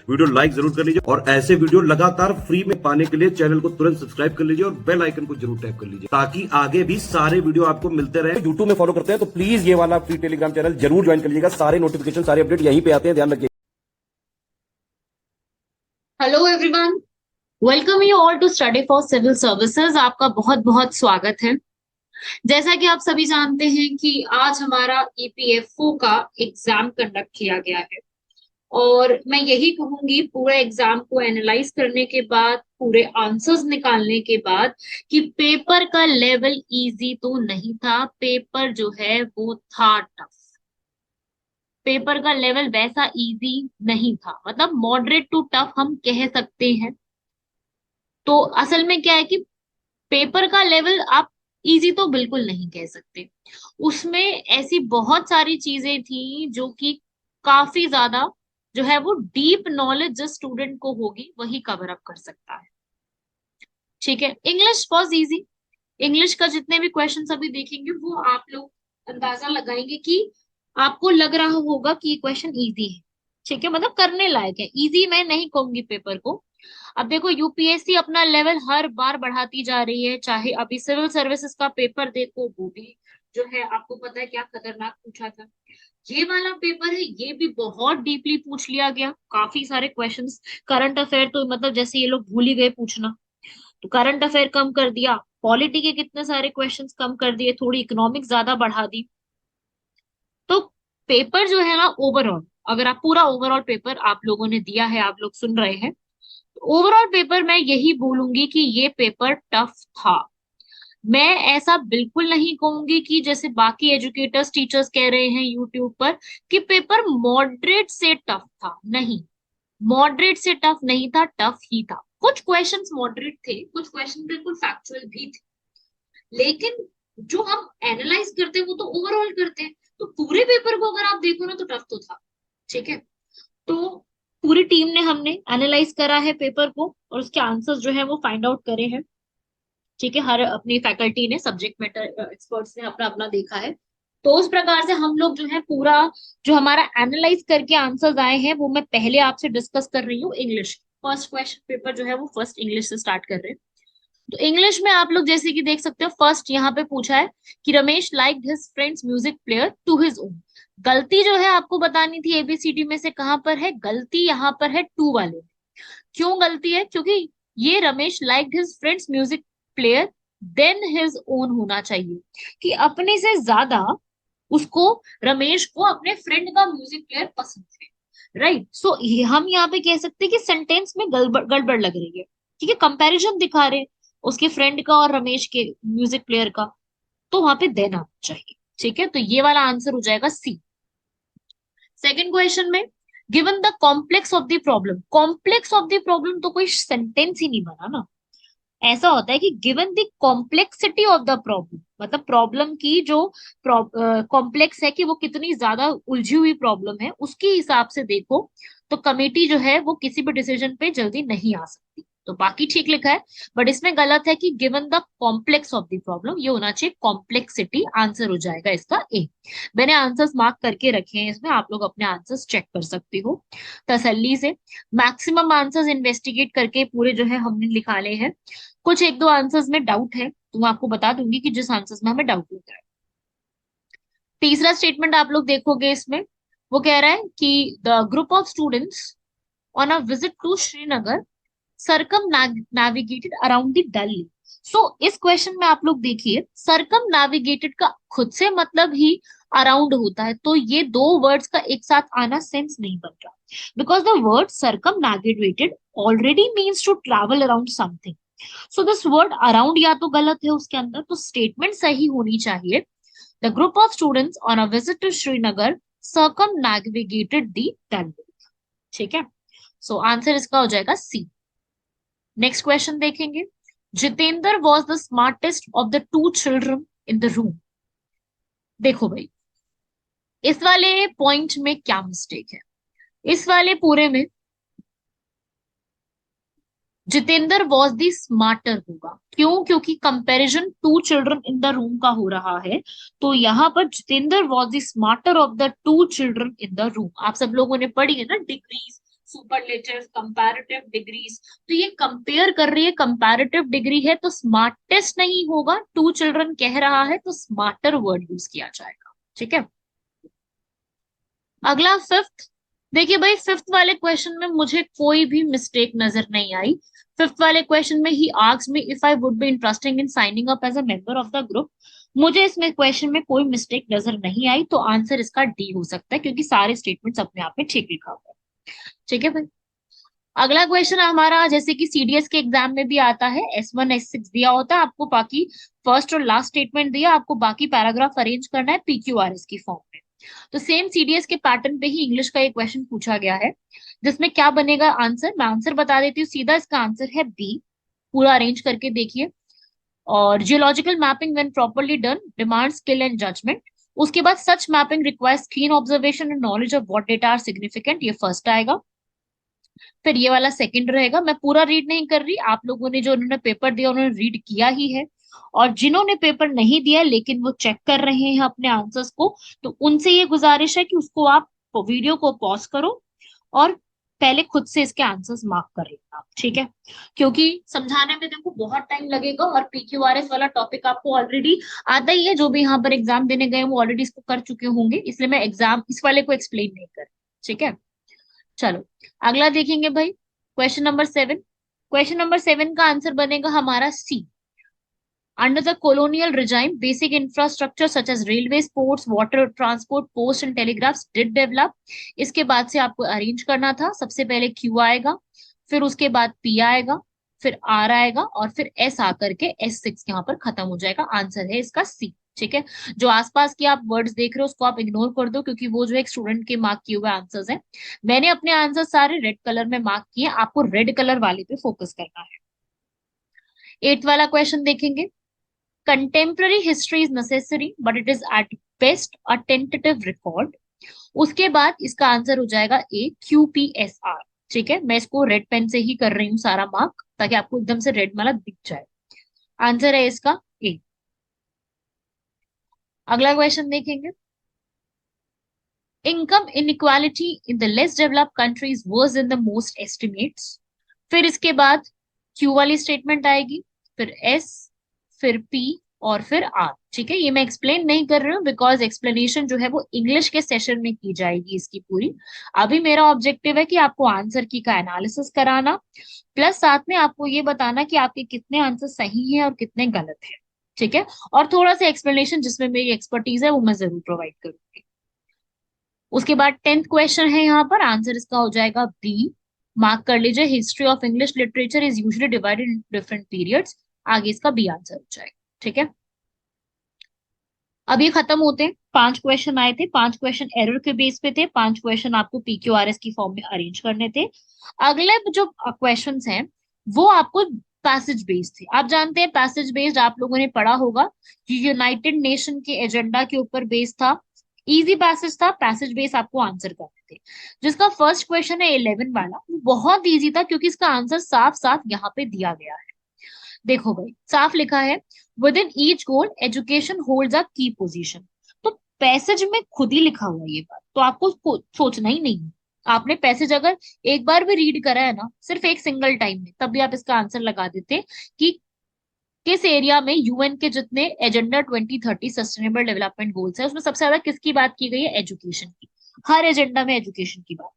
Video like जरूर कर लीजिए और ऐसे वीडियो लगातार फ्री में पाने के लिए चैनल को तुरंत सब्सक्राइब कर लीजिए और बेल आइकन को जरूर टैप कर लीजिए ताकि आगे भी सारे वीडियो आपको मिलते रहे। यूट्यूब में फॉलो करते हैं तो प्लीज ये वाला फ्री टेलीग्राम चैनल जरूर ज्वाइन कर लीजिएगा। सारे नोटिफिकेशन सारे अपडेट यहीं पे आते हैं, ध्यान रखिए। Hello everyone, welcome you all to study for civil services. आपका बहुत बहुत स्वागत है। जैसा कि आप सभी जानते हैं कि आज हमारा ईपीएफओ का एग्जाम कंडक्ट किया गया है और मैं यही कहूंगी पूरे एग्जाम को एनालाइज करने के बाद, पूरे आंसर्स निकालने के बाद, कि पेपर का लेवल इजी तो नहीं था। पेपर जो है वो था टफ। पेपर का लेवल वैसा इजी नहीं था, मतलब मॉडरेट टू टफ हम कह सकते हैं। तो असल में क्या है कि पेपर का लेवल आप इजी तो बिल्कुल नहीं कह सकते। उसमें ऐसी बहुत सारी चीजें थी जो कि काफी ज्यादा जो है वो डीप नॉलेज जिस स्टूडेंट को होगी वही कवर अप कर सकता है। ठीक है, इंग्लिश वॉज इजी। इंग्लिश का जितने भी क्वेश्चन अभी देखेंगे वो आप लोग अंदाजा लगाएंगे कि आपको लग रहा होगा कि ये क्वेश्चन इजी है। ठीक है, मतलब करने लायक है। इजी मैं नहीं कहूंगी पेपर को। अब देखो, यूपीएससी अपना लेवल हर बार बढ़ाती जा रही है। चाहे अभी सिविल सर्विसेज का पेपर देखो, वो भी जो है आपको पता है क्या खतरनाक पूछा था। ये वाला पेपर है, ये भी बहुत डीपली पूछ लिया गया। काफी सारे क्वेश्चंस। करंट अफेयर तो मतलब जैसे ये लोग भूल ही गए पूछना, तो करंट अफेयर कम कर दिया। पॉलिटी के कितने सारे क्वेश्चंस कम कर दिए, थोड़ी इकोनॉमिक्स ज्यादा बढ़ा दी। तो पेपर जो है ना, ओवरऑल अगर आप पूरा ओवरऑल पेपर आप लोगों ने दिया है, आप लोग सुन रहे हैं, ओवरऑल पेपर मैं यही बोलूंगी कि ये पेपर टफ था। मैं ऐसा बिल्कुल नहीं कहूंगी कि जैसे बाकी एजुकेटर्स टीचर्स कह रहे हैं यूट्यूब पर कि पेपर मॉडरेट से टफ था। नहीं, मॉडरेट से टफ नहीं था, टफ ही था। कुछ क्वेश्चंस मॉडरेट थे, कुछ क्वेश्चन बिल्कुल फैक्चुअल भी थे, लेकिन जो हम एनालाइज करते हैं वो तो ओवरऑल करते हैं। तो पूरे पेपर को अगर आप देखो ना तो टफ तो था। ठीक है, तो पूरी टीम ने, हमने एनालाइज करा है पेपर को और उसके आंसर्स जो है वो फाइंड आउट करे हैं। ठीक है, हर अपनी फैकल्टी ने, सब्जेक्ट मैटर एक्सपर्ट्स ने अपना अपना देखा है। तो उस प्रकार से हम लोग जो है पूरा जो हमारा एनालाइज करके आंसर्स आए हैं वो मैं पहले आपसे डिस्कस कर रही हूँ। इंग्लिश फर्स्ट क्वेश्चन पेपर जो है वो फर्स्ट इंग्लिश से स्टार्ट कर रहे हैं। तो इंग्लिश में आप लोग जैसे कि देख सकते हो, फर्स्ट यहाँ पे पूछा है कि Ramesh liked his friends music player to his own. गलती जो है आपको बतानी थी एबीसीडी में से कहां पर है। गलती यहाँ पर है टू वाले में। क्यों गलती है? क्योंकि ये Ramesh liked his friends music player then his own होना चाहिए, कि अपने से ज्यादा उसको, रमेश को अपने फ्रेंड का म्यूजिक प्लेयर पसंद है। राइट, सो हम यहाँ पे कह सकते हैं कि सेंटेंस में गड़बड़ गड़बड़ लग रही है। ठीक है, कंपैरिजन दिखा रहे हैं उसके फ्रेंड का और रमेश के म्यूजिक प्लेयर का, तो वहां पे देना चाहिए। ठीक है, तो ये वाला आंसर हो जाएगा सी। सेकंड क्वेश्चन में, given the complex of the problem. Complex of the problem तो कोई सेंटेंस ही नहीं बना ना। ऐसा होता है कि given the complexity of the problem, मतलब प्रॉब्लम की जो कॉम्प्लेक्स है, कि वो कितनी ज्यादा उलझी हुई प्रॉब्लम है, उसके हिसाब से देखो तो कमेटी जो है वो किसी भी डिसीजन पे जल्दी नहीं आ सकती। तो बाकी ठीक लिखा है, बट इसमें गलत है कि given the complex of the problem, ये होना चाहिए कॉम्प्लेक्सिटी। आंसर हो जाएगा इसका ए। मैंने आंसर्स मार्क करके रखे हैं इसमें, आप लोग अपने आंसर्स चेक कर सकते हो तसल्ली से। मैक्सिमम आंसर्स इन्वेस्टिगेट करके पूरे जो है हमने निकाले हैं। कुछ एक दो आंसर्स में डाउट है तो मैं आपको बता दूंगी कि जिस आंसर्स में हमें डाउट होता है। तीसरा स्टेटमेंट आप लोग देखोगे इसमें, वो कह रहा है कि the group of students on a visit to Srinagar circumnavigated around the Dal lake. So इस क्वेश्चन में आप लोग देखिए, सरकम नेविगेटेड का खुद से मतलब ही अराउंड होता है, तो ये दो वर्ड्स का एक साथ आना सेंस नहीं बन रहा, because the word circumnavigated already means to travel around something. So this word around या तो गलत है उसके अंदर, तो स्टेटमेंट सही होनी चाहिए, the group of students on a visit to Srinagar circumnavigated the Dal lake. ठीक है, सो आंसर इसका हो जाएगा सी। नेक्स्ट क्वेश्चन देखेंगे, Jitendra was the smartest of the two children in the room. देखो भाई, इस वाले पॉइंट में क्या मिस्टेक है? इस वाले पूरे में जितेंद्र वॉज द स्मार्टर होगा। क्यों? क्योंकि comparison to children in the room का हो रहा है, तो यहाँ पर Jitendra was the smarter of the two children in the room. आप सब लोगों ने पढ़ी है ना डिग्रीज, सुपरलेटिव, कंपैरेटिव डिग्रीज। तो ये कंपेयर कर रही है, कंपैरेटिव डिग्री है तो स्मार्टेस्ट नहीं होगा, टू चिल्ड्रन कह रहा है तो स्मार्टर वर्ड यूज किया जाएगा। ठीक है, अगला फिफ्थ। देखिए भाई, फिफ्थ वाले क्वेश्चन में मुझे कोई भी मिस्टेक नजर नहीं आई। फिफ्थ वाले क्वेश्चन में ही asked me if I would be interested in signing up as a member of the group. मुझे इसमें क्वेश्चन में कोई मिस्टेक नजर नहीं आई, तो आंसर इसका डी हो सकता है, क्योंकि सारे स्टेटमेंट्स अपने आप में ठीक लिखा हुआ है। ठीक है भाई, अगला क्वेश्चन हमारा, जैसे कि सीडीएस के एग्जाम में भी आता है, S1 S6 दिया होता है आपको, बाकी फर्स्ट और लास्ट स्टेटमेंट दिया, आपको बाकी पैराग्राफ अरेंज करना है PQRS की फॉर्म में। तो सेम सीडीएस के पैटर्न पे ही इंग्लिश का एक क्वेश्चन पूछा गया है, जिसमें क्या बनेगा आंसर, मैं आंसर बता देती हूँ सीधा, इसका आंसर है बी। पूरा अरेंज करके देखिए। और geological mapping when properly done demand skill and judgement. उसके बाद such mapping requires keen observation and knowledge of what data are significant, ये फर्स्ट आएगा। फिर ये वाला सेकंड रहेगा, मैं पूरा रीड नहीं कर रही, आप लोगों ने जो उन्होंने पेपर दिया उन्होंने रीड किया ही है। और जिन्होंने पेपर नहीं दिया लेकिन वो चेक कर रहे हैं अपने आंसर्स को, तो उनसे ये गुजारिश है कि उसको आप वीडियो को पॉज करो और पहले खुद से इसके आंसर्स मार्क कर लेना, ठीक है। क्योंकि समझाने में देखो बहुत टाइम लगेगा, और PQRS वाला टॉपिक आपको ऑलरेडी आता ही है, जो भी यहाँ पर एग्जाम देने गए वो ऑलरेडी इसको कर चुके होंगे, इसलिए मैं एग्जाम इस वाले को एक्सप्लेन नहीं कर रही, ठीक है। चलो अगला देखेंगे भाई, क्वेश्चन नंबर 7। क्वेश्चन नंबर 7 का आंसर बनेगा हमारा सी। Under the colonial regime, basic infrastructure such as railways, ports, water transport, post and telegraphs did develop। इसके बाद से आपको अरेंज करना था, सबसे पहले Q आएगा, फिर उसके बाद P आएगा, फिर R आएगा, और फिर S आकर के S6 यहाँ पर खत्म हो जाएगा। आंसर है इसका C। ठीक है, जो आसपास के आप वर्ड्स देख रहे हो उसको आप इग्नोर कर दो, क्योंकि वो जो एक स्टूडेंट के मार्क किए हुए आंसर्स हैं। मैंने अपने आंसर सारे रेड कलर में मार्क किए, आपको रेड कलर वाले पे फोकस करना है। 8th वाला क्वेश्चन देखेंगे। Contemporary history is necessary, but it is at best a tentative record। उसके बाद इसका आंसर हो जाएगा A, QPSR। ठीक है, मैं इसको रेड पेन से ही कर रही हूँ सारा मार्क, ताकि आपको एकदम से रेड वाला दिख जाए। आंसर है इसका A। अगला क्वेश्चन देखेंगे। Income inequality in the less developed countries worse in the most estimates. फिर इसके बाद Q वाली स्टेटमेंट आएगी, फिर S, फिर P और फिर R। ठीक है, ये मैं एक्सप्लेन नहीं कर रही हूँ, बिकॉज एक्सप्लेनेशन जो है वो इंग्लिश के सेशन में की जाएगी इसकी पूरी। अभी मेरा ऑब्जेक्टिव है कि आपको आंसर की का एनालिसिस कराना, प्लस साथ में आपको ये बताना कि आपके कितने आंसर सही हैं और कितने गलत हैं। ठीक है, और थोड़ा सा एक्सप्लेनेशन जिसमें मेरी एक्सपर्टीज है वो मैं जरूर प्रोवाइड करूंगी। उसके बाद 10th क्वेश्चन है, यहाँ पर आंसर इसका हो जाएगा बी। मार्क कर लीजिए, history of English literature is usually divided in different periods. आगे इसका बी आंसर हो जाएगा। ठीक है, अब ये खत्म होते हैं। 5 क्वेश्चन आए थे, 5 क्वेश्चन एरर के बेस पे थे, 5 क्वेश्चन आपको PQRS की फॉर्म में अरेंज करने थे। अगले जो क्वेश्चन हैं वो आपको पैसेज बेस्ड थे। आप जानते हैं पैसेज बेस्ड आप लोगों ने पढ़ा होगा कि यूनाइटेड नेशन के एजेंडा के ऊपर बेस्ड था, इजी पैसेज था, पैसेज बेस्ड आपको आंसर करने थे। जिसका फर्स्ट क्वेश्चन है 11 वाला, वो बहुत ईजी था, क्योंकि इसका आंसर साफ साफ यहाँ पे दिया गया है। देखो भाई, साफ लिखा है, with in each goal education holds a की पोजीशन। तो पैसेज में खुद ही लिखा हुआ है ये बात, तो आपको सोचना ही नहीं है। आपने पैसेज अगर एक बार भी रीड करा है ना, सिर्फ एक सिंगल टाइम में, तब भी आप इसका आंसर लगा देते कि किस एरिया में यूएन के जितने एजेंडा 2030 सस्टेनेबल डेवलपमेंट गोल्स है उसमें सबसे ज्यादा किसकी बात की गई है, एजुकेशन की। हर एजेंडा में एजुकेशन की बात।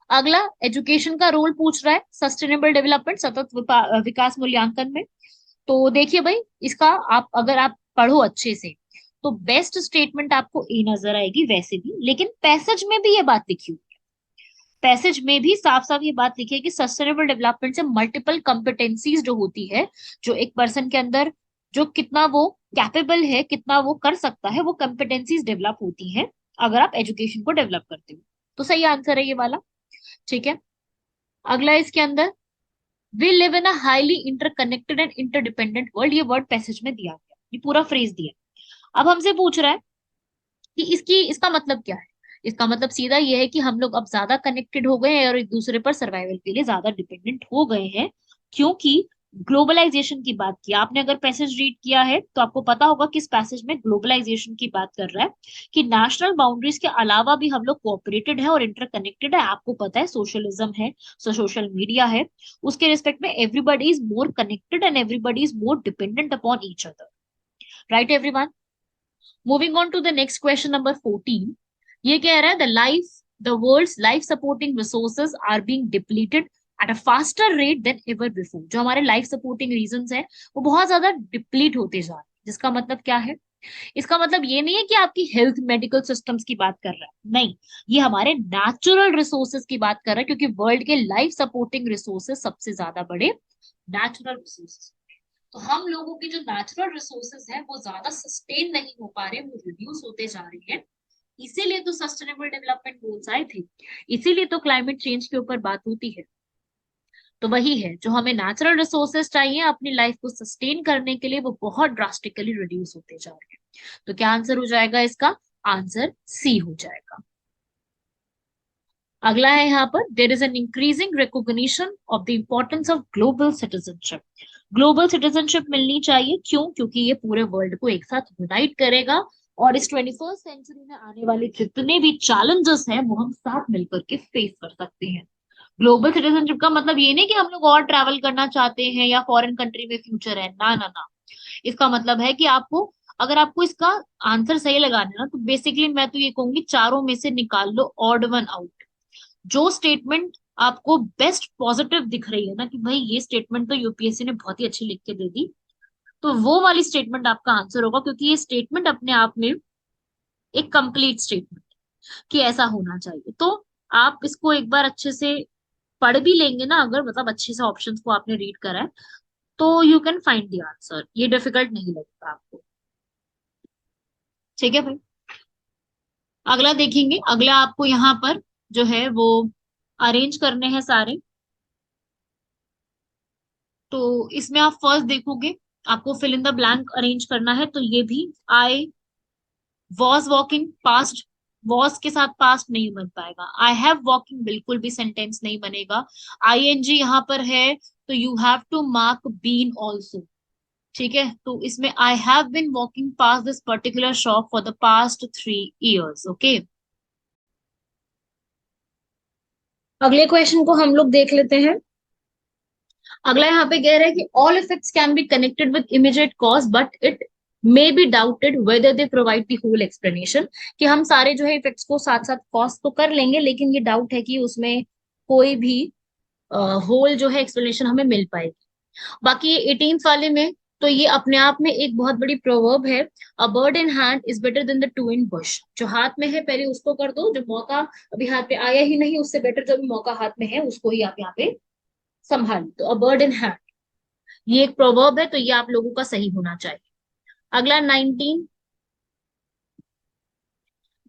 अगला एजुकेशन का रोल पूछ रहा है सस्टेनेबल डेवलपमेंट, सतत विकास मूल्यांकन में। तो देखिए भाई, इसका आप अगर आप पढ़ो अच्छे से तो बेस्ट स्टेटमेंट आपको ए नजर आएगी वैसे भी, लेकिन पैसेज में भी ये बात लिखी हुई है। पैसेज में भी साफ साफ ये बात लिखी है कि सस्टेनेबल डेवलपमेंट से मल्टीपल कॉम्पिटेंसीज जो होती है, जो एक पर्सन के अंदर जो कितना वो कैपेबल है, कितना वो कर सकता है, वो कॉम्पिटेंसीज डेवलप होती हैं अगर आप एजुकेशन को डेवलप करते हो। तो सही आंसर है ये वाला। ठीक है, अगला इसके अंदर, we live in a highly interconnected and interdependent world. ये वर्ड पैसेज में दिया गया, ये पूरा फ्रेज दिया। अब हमसे पूछ रहा है कि इसका मतलब क्या है। इसका मतलब सीधा ये है कि हम लोग अब ज्यादा कनेक्टेड हो गए हैं और एक दूसरे पर सर्वाइवल के लिए ज्यादा डिपेंडेंट हो गए हैं, क्योंकि ग्लोबलाइजेशन की बात की, आपने अगर पैसेज रीड किया है तो आपको पता होगा किस पैसेज में ग्लोबलाइजेशन की बात कर रहा है, कि नेशनल बाउंड्रीज के अलावा भी हम लोग कोऑपरेटेड है और इंटरकनेक्टेड है। आपको पता है सोशलिज्म है, सोशल मीडिया है, उसके रिस्पेक्ट में everybody is more connected and everybody is more dependent upon each other, right everyone. Moving on to the next question number 14, ये कह रहा है the world's life supporting resources are being depleted at a faster rate than ever before. जो हमारे life supporting reasons है वो बहुत ज्यादा डिप्लीट होते जा रहे हैं। जिसका मतलब क्या है, इसका मतलब ये नहीं है कि आपकी हेल्थ मेडिकल सिस्टम्स की बात कर रहा है, नहीं, ये हमारे नेचुरल रिसोर्सेज की बात कर रहा है, क्योंकि वर्ल्ड के लाइफ सपोर्टिंग रिसोर्सेज सबसे ज्यादा बड़े नेचुरल रिसोर्सेज। तो हम लोगों की जो नेचुरल रिसोर्सेज है वो ज्यादा सस्टेन नहीं हो पा रहे, वो रिड्यूस होते जा रहे हैं। इसीलिए तो सस्टेनेबल डेवलपमेंट गोल्स आए थे, इसीलिए तो क्लाइमेट चेंज के ऊपर बात होती है। तो वही है, जो हमें नेचुरल रिसोर्सेज चाहिए अपनी लाइफ को सस्टेन करने के लिए, वो बहुत ड्रास्टिकली रिड्यूस होते जा रहे हैं। तो क्या आंसर हो जाएगा इसका, आंसर सी हो जाएगा। अगला है यहाँ पर, there is an increasing recognition of the importance of global citizenship. Global citizenship मिलनी चाहिए, क्यों, क्योंकि ये पूरे वर्ल्ड को एक साथ यूनाइट करेगा और इस 21st सेंचुरी में आने वाले जितने भी चैलेंजेस हैं वो हम साथ मिलकर के फेस कर सकते हैं। ग्लोबल सिटीजनशिप का मतलब ये नहीं कि हम लोग और ट्रैवल करना चाहते हैं या फॉरेन कंट्री में फ्यूचर है, ना ना ना। इसका मतलब है कि आपको, अगर आपको इसका आंसर सही लगाना है ना, तो बेसिकली मैं तो ये कहूंगी चारों में से निकाल लो ऑड वन आउट। जो स्टेटमेंट आपको बेस्ट पॉजिटिव दिख रही है ना, कि भाई ये स्टेटमेंट तो यूपीएससी ने बहुत ही अच्छी लिख के दे दी, तो वो वाली स्टेटमेंट आपका आंसर होगा, क्योंकि ये स्टेटमेंट अपने आप में एक कंप्लीट स्टेटमेंट कि ऐसा होना चाहिए। तो आप इसको एक बार अच्छे से पढ़ भी लेंगे ना, अगर मतलब अच्छे से ऑप्शंस को आपने रीड करा है, तो you can find the answer, ये डिफिकल्ट नहीं लगेगा आपको। ठीक है भाई, अगला देखेंगे। अगला आपको यहाँ पर जो है वो अरेंज करने हैं सारे। तो इसमें आप फर्स्ट देखोगे, आपको fill in the blank arrange करना है। तो ये भी I was walking past, was के साथ पास्ट नहीं बन पाएगा। आई हैव वॉकिंग बिल्कुल भी सेंटेंस नहीं बनेगा। आईएनजी यहाँ पर है तो you have to mark been also. ठीक है, तो इसमें I have been walking past this particular shop for the past 3 years। Okay, अगले क्वेश्चन को हम लोग देख लेते हैं। अगला यहाँ पे कह रहा है कि all effects can be connected with immediate cause but it may be doubted whether they provide the whole explanation. कि हम सारे जो है इफेक्ट्स को साथ साथ कॉज तो कर लेंगे, लेकिन ये डाउट है कि उसमें कोई भी होल जो है एक्सप्लेनेशन हमें मिल पाएगी। बाकी ये 18th वाले में, तो ये अपने आप में एक बहुत बड़ी प्रोवर्ब है, a bird in hand is better than the two in Bush. जो हाथ में है पहले उसको कर दो, जो मौका अभी हाथ पे आया ही नहीं उससे बेटर जो मौका हाथ में है उसको ही आप यहाँ पे संभाल। तो अ बर्ड इन हैंड, ये एक प्रोवर्ब है, तो ये आप लोगों का सही होना चाहिए। अगला 19,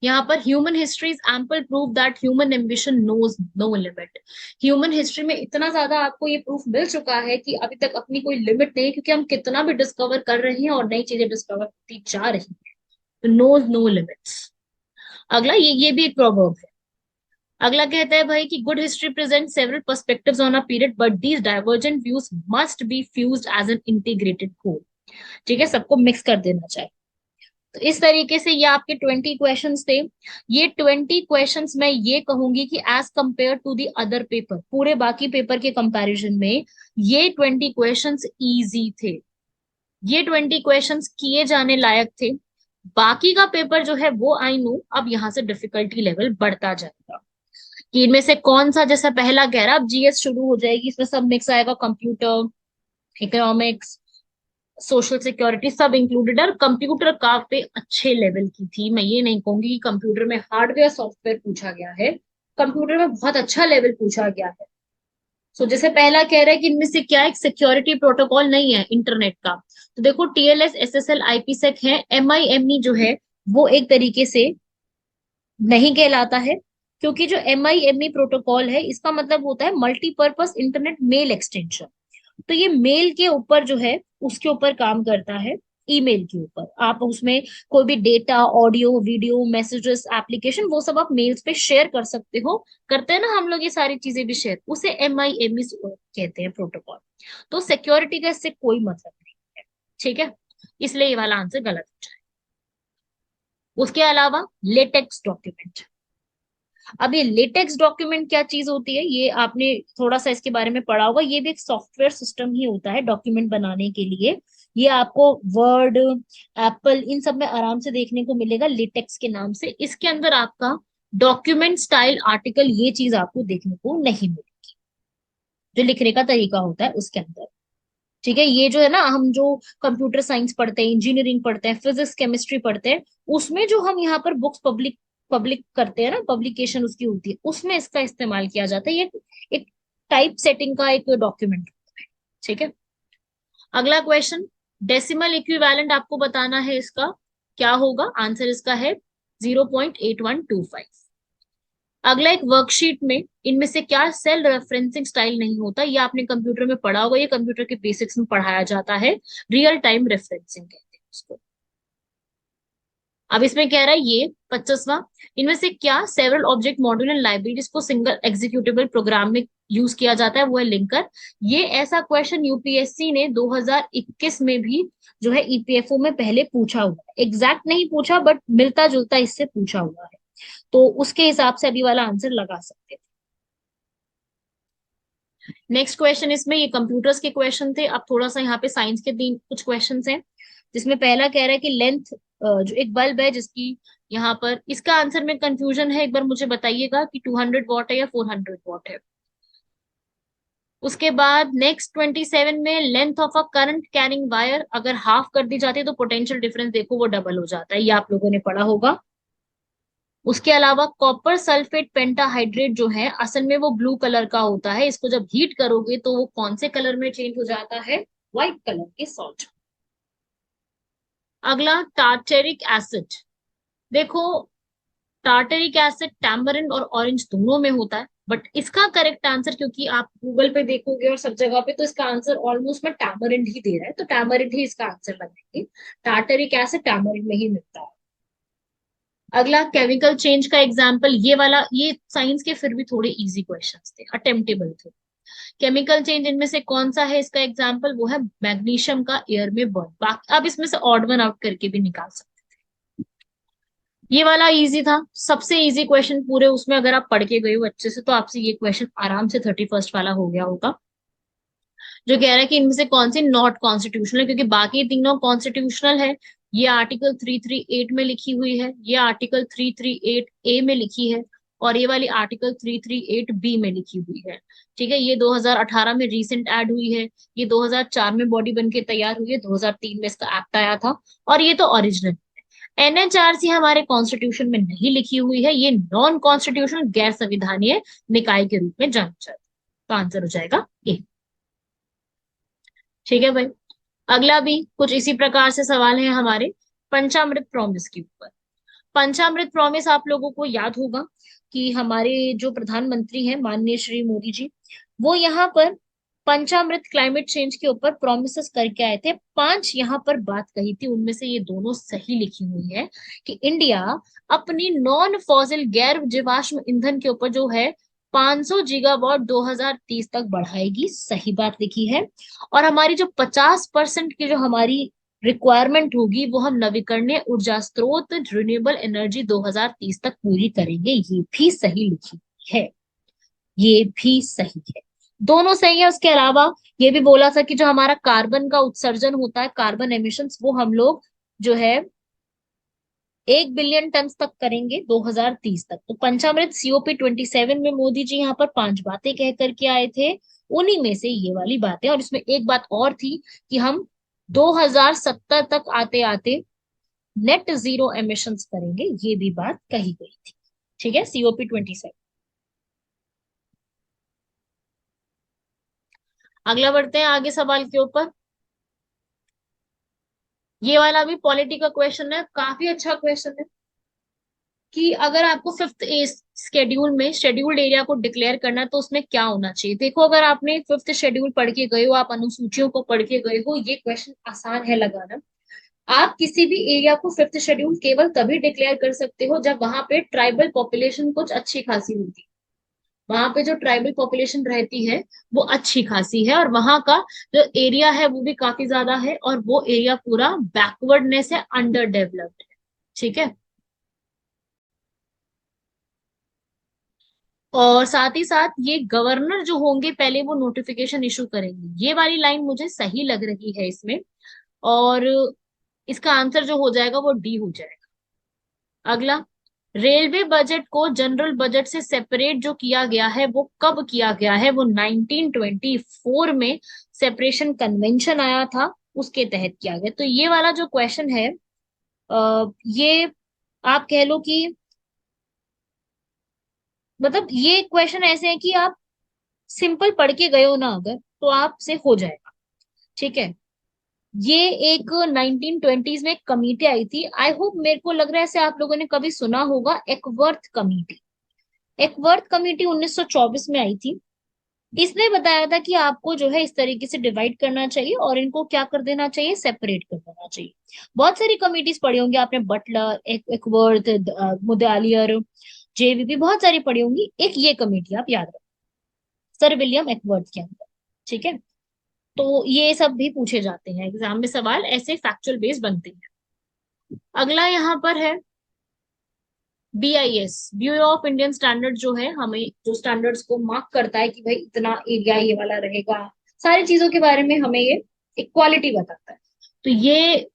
यहाँ पर human history is ample proof that human ambition knows no limit. Human history में इतना ज्यादा आपको ये प्रूफ मिल चुका है कि अभी तक अपनी कोई लिमिट नहीं है, क्योंकि हम कितना भी डिस्कवर कर रहे हैं और नई चीजें डिस्कवर होती जा रही है। तो नोज नो लिमिट्स। अगला ये भी एक प्रोवर्ब है। अगला कहता है भाई कि good history present several perspectives on a period but these divergent views must be fused as an integrated whole. ठीक है, सबको मिक्स कर देना चाहिए। तो इस तरीके से ये आपके 20 क्वेश्चंस थे। ये 20 क्वेश्चंस मैं ये कहूंगी कि as compared to the other paper, पूरे बाकी पेपर के कंपैरिजन में ये 20 क्वेश्चंस इजी थे। ये 20 क्वेश्चंस किए जाने लायक थे। बाकी का पेपर जो है वो आई नो अब यहाँ से डिफिकल्टी लेवल बढ़ता जाएगा, कि इनमें से कौन सा, जैसा पहला कह रहा अब जीएस शुरू हो जाएगी, इसमें सब मिक्स आएगा, कंप्यूटर, इकोनॉमिक्स, सोशल सिक्योरिटी सब इंक्लूडेड है। और कंप्यूटर काफी अच्छे लेवल की थी, मैं ये नहीं कहूंगी कि कंप्यूटर में हार्डवेयर सॉफ्टवेयर पूछा गया है, कंप्यूटर में बहुत अच्छा लेवल पूछा गया है। सो जैसे पहला कह रहा है कि इनमें से क्या एक सिक्योरिटी प्रोटोकॉल नहीं है इंटरनेट का, तो देखो टीएलएस, एसएसएल, आईपीसेक है। एमआईएमई जो है वो एक तरीके से नहीं कहलाता है, क्योंकि जो एमआईएमई प्रोटोकॉल है इसका मतलब होता है मल्टीपर्पज इंटरनेट मेल एक्सटेंशन। तो ये मेल के ऊपर जो है उसके ऊपर काम करता है। ईमेल के ऊपर। आप उसमें कोई भी data, audio, video, messages, application, वो सब आप मेल्स पे शेयर कर सकते हो। करते हैं ना हम लोग ये सारी चीजें भी शेयर, उसे MIME कहते हैं प्रोटोकॉल। तो सिक्योरिटी का इससे कोई मतलब नहीं है, ठीक है, इसलिए ये वाला आंसर गलत हो जाए। उसके अलावा लेटेक्स डॉक्यूमेंट। अब ये लेटेक्स डॉक्यूमेंट क्या चीज होती है, ये आपने थोड़ा सा इसके बारे में पढ़ा होगा। ये भी एक सॉफ्टवेयर सिस्टम ही होता है डॉक्यूमेंट बनाने के लिए। ये आपको वर्ड, एप्पल, इन सब में आराम से देखने को मिलेगा लेटेक्स के नाम से। इसके अंदर आपका डॉक्यूमेंट स्टाइल आर्टिकल, ये चीज आपको देखने को नहीं मिलेगी, जो लिखने का तरीका होता है उसके अंदर। ठीक है, ये जो है ना, हम जो कंप्यूटर साइंस पढ़ते हैं, इंजीनियरिंग पढ़ते हैं, फिजिक्स, केमिस्ट्री पढ़ते हैं, उसमें जो हम यहाँ पर बुक्स पब्लिक पब्लिक करते हैं ना, पब्लिकेशन उसकी होती है, उसमें इसका इस्तेमाल किया जाता है। ये एक टाइप सेटिंग का एक डॉक्यूमेंट होता है, ठीक है। अगला क्वेश्चन, डेसिमल इक्विवेलेंट आपको बताना है इसका क्या होगा। आंसर इसका है 0.8125। अगला, एक वर्कशीट में इनमें से क्या सेल रेफरेंसिंग स्टाइल नहीं होता। ये आपने कंप्यूटर में पढ़ा होगा, ये कंप्यूटर के बेसिक्स में पढ़ाया जाता है, रियल टाइम रेफरेंसिंग कहते हैं उसको। अब इसमें कह रहा है ये 25वां, इनमें से क्या several object module and library जिसको सिंगल एग्जीक्यूटेबल प्रोग्राम में यूज किया जाता है, वो है लिंकर। ये ऐसा क्वेश्चन यूपीएससी ने 2021 में भी जो है ईपीएफओ में पहले पूछा हुआ है। एग्जैक्ट नहीं पूछा, बट मिलता जुलता इससे पूछा हुआ है, तो उसके हिसाब से अभी वाला आंसर लगा सकते थे। नेक्स्ट क्वेश्चन, इसमें ये कंप्यूटर्स के क्वेश्चन थे। अब थोड़ा सा यहाँ पे साइंस के तीन कुछ क्वेश्चन हैं, जिसमें पहला कह रहा है कि लेंथ, जो एक बल्ब है जिसकी, यहाँ पर इसका आंसर में कंफ्यूजन है, एक बार मुझे बताइएगा कि 200 वॉट है या 400 वॉट है। उसके बाद नेक्स्ट 27 में, length of a current carrying wire अगर हाफ कर दी जाती है तो पोटेंशियल डिफरेंस देखो वो डबल हो जाता है, ये आप लोगों ने पढ़ा होगा। उसके अलावा कॉपर सल्फेट पेंटाहाइड्रेट जो है असल में वो ब्लू कलर का होता है, इसको जब हीट करोगे तो वो कौन से कलर में चेंज हो जाता है, व्हाइट कलर के सॉल्ट। अगला, टार्टेरिक एसिड। देखो, टार्टेरिक एसिड टैमरिंड और ऑरेंज दोनों में होता है, बट इसका करेक्ट आंसर, क्योंकि आप गूगल पे देखोगे और सब जगह पे, तो इसका आंसर ऑलमोस्ट में टैमरिंड ही दे रहा है, तो टैमरिंड ही इसका आंसर बनाएंगे। टार्टेरिक एसिड टैमरिंड में ही मिलता है। अगला, केमिकल चेंज का एग्जाम्पल, ये वाला, ये साइंस के फिर भी थोड़े इजी क्वेश्चंस थे, अटेम्प्टेबल थे। केमिकल चेंज इनमें से कौन सा है, इसका एग्जाम्पल वो है मैग्नीशियम का एयर में बर्न। बाकी आप इसमें से ऑड वन आउट करके भी निकाल सकते। ये वाला इजी था, सबसे इजी क्वेश्चन पूरे उसमें, अगर आप पढ़ के गए हो अच्छे से तो आपसे ये क्वेश्चन आराम से 31st वाला हो गया होगा, जो कह रहा है कि इनमें से कौन सी नॉट कॉन्स्टिट्यूशनल है, क्योंकि बाकी तीनों कॉन्स्टिट्यूशनल है। ये आर्टिकल 338 में लिखी हुई है, ये आर्टिकल 338A में लिखी है, और ये वाली आर्टिकल 338B में लिखी हुई है। ठीक है, ये 2018 में रिसेंट ऐड हुई है, ये 2004 में बॉडी बन के तैयार हुई है, 2003 में इसका एक्ट आया था, और ये तो ओरिजिनल। NHRC हमारे कॉन्स्टिट्यूशन में नहीं लिखी हुई है, ये नॉन कॉन्स्टिट्यूशनल गैर संविधानीय निकाय के रूप में जाना जाता है, तो आंसर हो जाएगा ए। ठीक है भाई, अगला भी कुछ इसी प्रकार से सवाल है हमारे पंचामृत प्रॉमिस के ऊपर। पंचामृत प्रॉमिस आप लोगों को याद होगा कि हमारे जो प्रधानमंत्री हैं माननीय श्री मोदी जी, वो यहाँ पर पंचामृत क्लाइमेट चेंज के ऊपर प्रोमिस करके आए थे। 5 यहाँ पर बात कही थी, उनमें से ये दोनों सही लिखी हुई है कि इंडिया अपनी नॉन फॉसिल गैर जीवाश्म ईंधन के ऊपर जो है 500 गीगावाट 2030 तक बढ़ाएगी, सही बात लिखी है। और हमारी जो 50% की जो हमारी रिक्वायरमेंट होगी वो हम नवीकरणीय ऊर्जा स्रोत रिन्यूएबल एनर्जी 2030 तक पूरी करेंगे, ये भी सही लिखी है, ये भी सही है, दोनों सही है। उसके अलावा ये भी बोला था कि जो हमारा कार्बन का उत्सर्जन होता है, कार्बन एमिशंस, वो हम लोग जो है 1 बिलियन टन तक करेंगे 2030 तक। तो पंचामृत COP27 में मोदी जी यहाँ पर 5 बातें कह करके आए थे, उन्हीं में से ये वाली बातें। और इसमें एक बात और थी कि हम 2070 तक आते आते नेट जीरो एमिशंस करेंगे, ये भी बात कही गई थी। ठीक है, COP27। अगला बढ़ते हैं आगे सवाल के ऊपर। ये वाला भी पॉलिटी का क्वेश्चन है, काफी अच्छा क्वेश्चन है कि अगर आपको 5th शेड्यूल में शेड्यूल्ड एरिया को डिक्लेयर करना है तो उसमें क्या होना चाहिए। देखो, अगर आपने 5th शेड्यूल पढ़ के गए हो, आप अनुसूचियों को पढ़ के गए हो, ये क्वेश्चन आसान है लगाना। आप किसी भी एरिया को फिफ्थ शेड्यूल केवल तभी डिक्लेयर कर सकते हो जब वहां पे ट्राइबल पॉपुलेशन कुछ अच्छी खासी होती है, वहां पे जो ट्राइबल पॉपुलेशन रहती है वो अच्छी खासी है, और वहां का जो एरिया है वो भी काफी ज्यादा है, और वो एरिया पूरा बैकवर्डनेस है, अंडर डेवलप्ड है। ठीक है। और साथ ही साथ ये गवर्नर जो होंगे पहले वो नोटिफिकेशन इशू करेंगे, ये वाली लाइन मुझे सही लग रही है इसमें। और इसका आंसर जो हो जाएगा वो डी हो जाएगा। अगला, रेलवे बजट को जनरल बजट से सेपरेट जो किया गया है वो कब किया गया है? वो 1924 में सेपरेशन कन्वेंशन आया था, उसके तहत किया गया। तो ये वाला जो क्वेश्चन है, ये आप कह लो कि मतलब ये क्वेश्चन ऐसे है कि आप सिंपल पढ़ के गए हो ना अगर, तो आपसे हो जाएगा। ठीक है। ये एक 1920s में एक कमेटी आई थी, आई होप, मेरे को लग रहा है ऐसे आप लोगों ने कभी सुना होगा, एकवर्थ कमेटी। एकवर्थ कमेटी 1924 में आई थी। इसने बताया था कि आपको जो है इस तरीके से डिवाइड करना चाहिए और इनको क्या कर देना चाहिए, सेपरेट कर देना चाहिए। बहुत सारी कमिटीज पढ़ी होंगी आपने, बटलर, एकवर्थ, मुदालियर, जेवीपी, बहुत सारी पढ़ी होंगी। एक ये कमेटी आप याद रखो, सर विलियम एकवर्थ के अंदर। ठीक है। तो ये सब भी पूछे जाते हैं एग्जाम में, सवाल ऐसे फैक्चुअल बेस बनते हैं। अगला यहाँ पर है BIS, bureau of Indian standard, जो है हमें जो स्टैंडर्ड्स को मार्क करता है कि भाई इतना एरिया ये वाला रहेगा, सारी चीजों के बारे में हमें ये इक्वालिटी बताता है। तो ये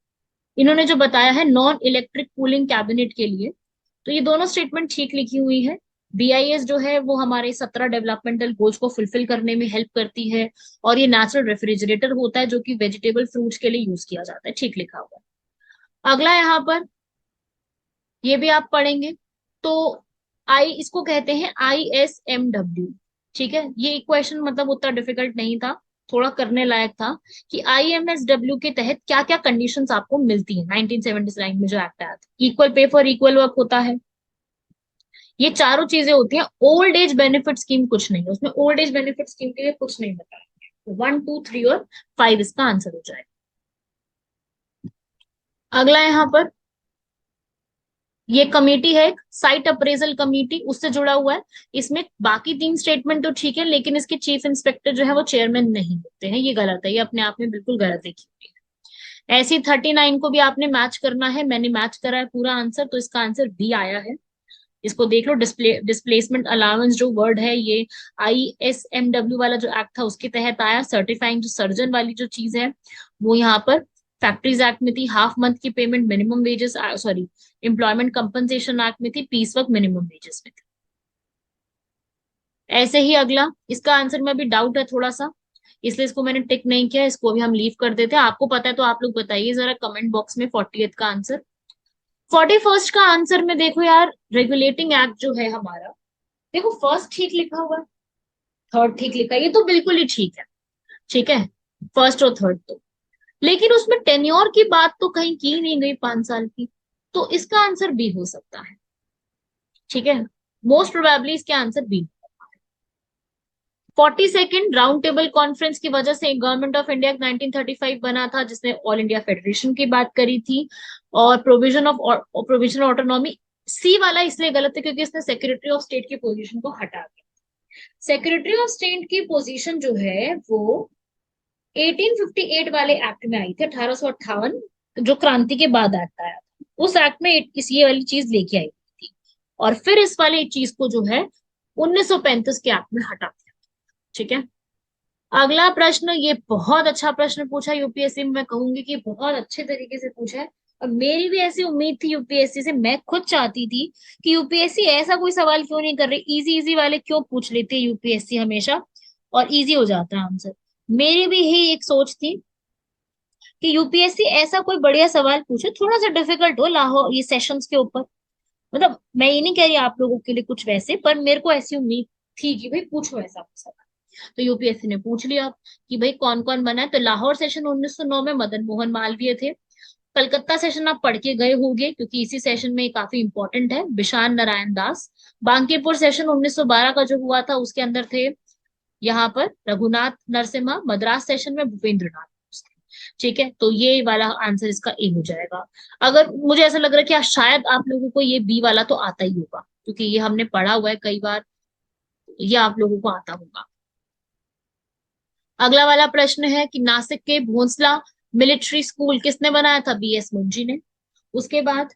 इन्होंने जो बताया है नॉन इलेक्ट्रिक कूलिंग कैबिनेट के लिए, तो ये दोनों स्टेटमेंट ठीक लिखी हुई है। BIS जो है वो हमारे 17 डेवलपमेंटल गोल्स को फुलफिल करने में हेल्प करती है, और ये नेचुरल रेफ्रिजरेटर होता है जो कि वेजिटेबल फ्रूट्स के लिए यूज किया जाता है। ठीक लिखा हुआ है। अगला यहाँ पर ये भी आप पढ़ेंगे, तो इसको कहते हैं ISMW। ठीक है। ये क्वेश्चन मतलब उतना डिफिकल्ट नहीं था, थोड़ा करने लायक था, कि IMSW के तहत क्या क्या कंडीशंस आपको मिलती है। 1979 में जो एक्ट आया था, equal pay for equal work होता है, ये चारों चीजें होती हैं। ओल्ड एज बेनिफिट स्कीम कुछ नहीं है उसमें, ओल्ड एज बेनिफिट स्कीम के लिए कुछ नहीं बताया। 1, 2, 3 और 5 इसका आंसर हो जाएगा। अगला यहाँ पर ये कमेटी है साइट अप्रेजल कमेटी, उससे जुड़ा हुआ है। इसमें बाकी 3 स्टेटमेंट तो ठीक है, लेकिन इसके चीफ इंस्पेक्टर जो है वो चेयरमैन नहीं होते हैं, ये गलत है, ये अपने आप में बिल्कुल गलत लिखी हुई है। ऐसी 39 को भी आपने मैच करना है, मैंने मैच करा है पूरा आंसर, तो इसका आंसर बी आया है। इसको देख लो, डिस्प्लेसमेंट अलाउंस जो वर्ड है ये ISMW वाला जो एक्ट था उसके तहत आया। सर्टिफाइंग जो सर्जन वाली जो चीज है वो यहाँ पर फैक्ट्रीज एक्ट में थी। हाफ मंथ की payment minimum wages, sorry, employment compensation act में थी। पीस वर्क मिनिमम वेजेस में थी। ऐसे ही अगला, इसका आंसर में अभी डाउट है थोड़ा सा, इसलिए इसको मैंने टिक नहीं किया, इसको भी हम लीव कर देते हैं। आपको पता है तो आप लोग बताइए जरा कमेंट बॉक्स में 40th का आंसर। 41st का आंसर में देखो यार, रेगुलेटिंग एक्ट जो है हमारा, देखो फर्स्ट ठीक लिखा हुआ है, थर्ड ठीक लिखा है, ये तो बिल्कुल ही ठीक है। ठीक है, फर्स्ट और थर्ड तो, लेकिन उसमें टेन्योर की बात तो कहीं की नहीं गई 5 साल की, तो इसका आंसर बी हो सकता है। ठीक है, मोस्ट प्रोबेबली इसके answer B. 42nd round table conference की वजह से गवर्नमेंट ऑफ इंडिया 1935 बना था, जिसने ऑल इंडिया फेडरेशन की बात करी थी। और प्रोविजन ऑटोनॉमी, सी वाला इसलिए गलत है क्योंकि इसने सेक्रेटरी ऑफ स्टेट की पोजीशन को हटा दिया। सेक्रेटरी ऑफ स्टेट की पोजीशन जो है वो 1858 वाले एक्ट में आई थी, 1858, जो क्रांति के बाद एक्ट आया था, उस एक्ट में इस ये वाली चीज लेके आई थी, और फिर इस वाली चीज को जो है 1935 के एक्ट में हटा दिया। ठीक है। अगला प्रश्न, ये बहुत अच्छा प्रश्न पूछा यूपीएससी में, मैं कहूंगी कि बहुत अच्छे तरीके से पूछा है। और मेरी भी ऐसी उम्मीद थी यूपीएससी से, मैं खुद चाहती थी कि यूपीएससी ऐसा कोई सवाल क्यों नहीं कर रही, इजी इजी वाले क्यों पूछ लेती है यूपीएससी हमेशा, और इजी हो जाता है आंसर। मेरी भी यही एक सोच थी कि यूपीएससी ऐसा कोई बढ़िया सवाल पूछे, थोड़ा सा डिफिकल्ट हो, लाहौर ये सेशंस के ऊपर। मतलब मैं ये नहीं कह रही आप लोगों के लिए कुछ वैसे, पर मेरे को ऐसी उम्मीद थी कि भाई पूछो ऐसा सवाल। तो यूपीएससी ने पूछ लिया कि भाई कौन कौन बना है, तो लाहौर सेशन 1909 में मदन मोहन मालवीय थे। कलकत्ता सेशन आप पढ़ के गए होंगे क्योंकि इसी सेशन में काफी इंपॉर्टेंट है, बिशान नारायण दास। बांकीपुर सेशन 1912 का जो हुआ था उसके अंदर थे यहाँ पर रघुनाथ नरसिम्हा। मद्रास सेशन में भूपेंद्र नाथ। ठीक है, तो ये वाला आंसर इसका ए हो जाएगा। अगर मुझे ऐसा लग रहा है कि शायद आप लोगों को ये बी वाला तो आता ही होगा, क्योंकि ये हमने पढ़ा हुआ है कई बार, ये आप लोगों को आता होगा। अगला वाला प्रश्न है कि नासिक के भोंसला मिलिट्री स्कूल किसने बनाया था? बीएस मुंशी ने। उसके बाद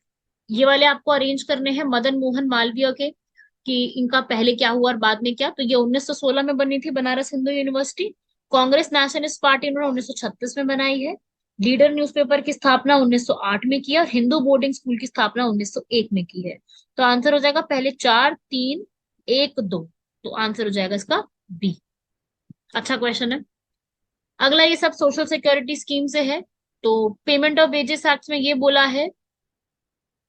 ये वाले आपको अरेंज करने हैं मदन मोहन मालवीय के, कि इनका पहले क्या हुआ और बाद में क्या। तो ये 1916 में बनी थी Banaras Hindu university. Congress nationalist party इन्होंने 1936 में बनाई है। लीडर न्यूज़पेपर की स्थापना 1908 में की है, और हिंदू बोर्डिंग स्कूल की स्थापना 1901 में की है। तो आंसर हो जाएगा पहले 4 3 1 2, तो आंसर हो जाएगा इसका बी। अच्छा क्वेश्चन है। अगला ये सब सोशल सिक्योरिटी स्कीम से है। तो पेमेंट ऑफ वेजेस एक्ट में ये बोला है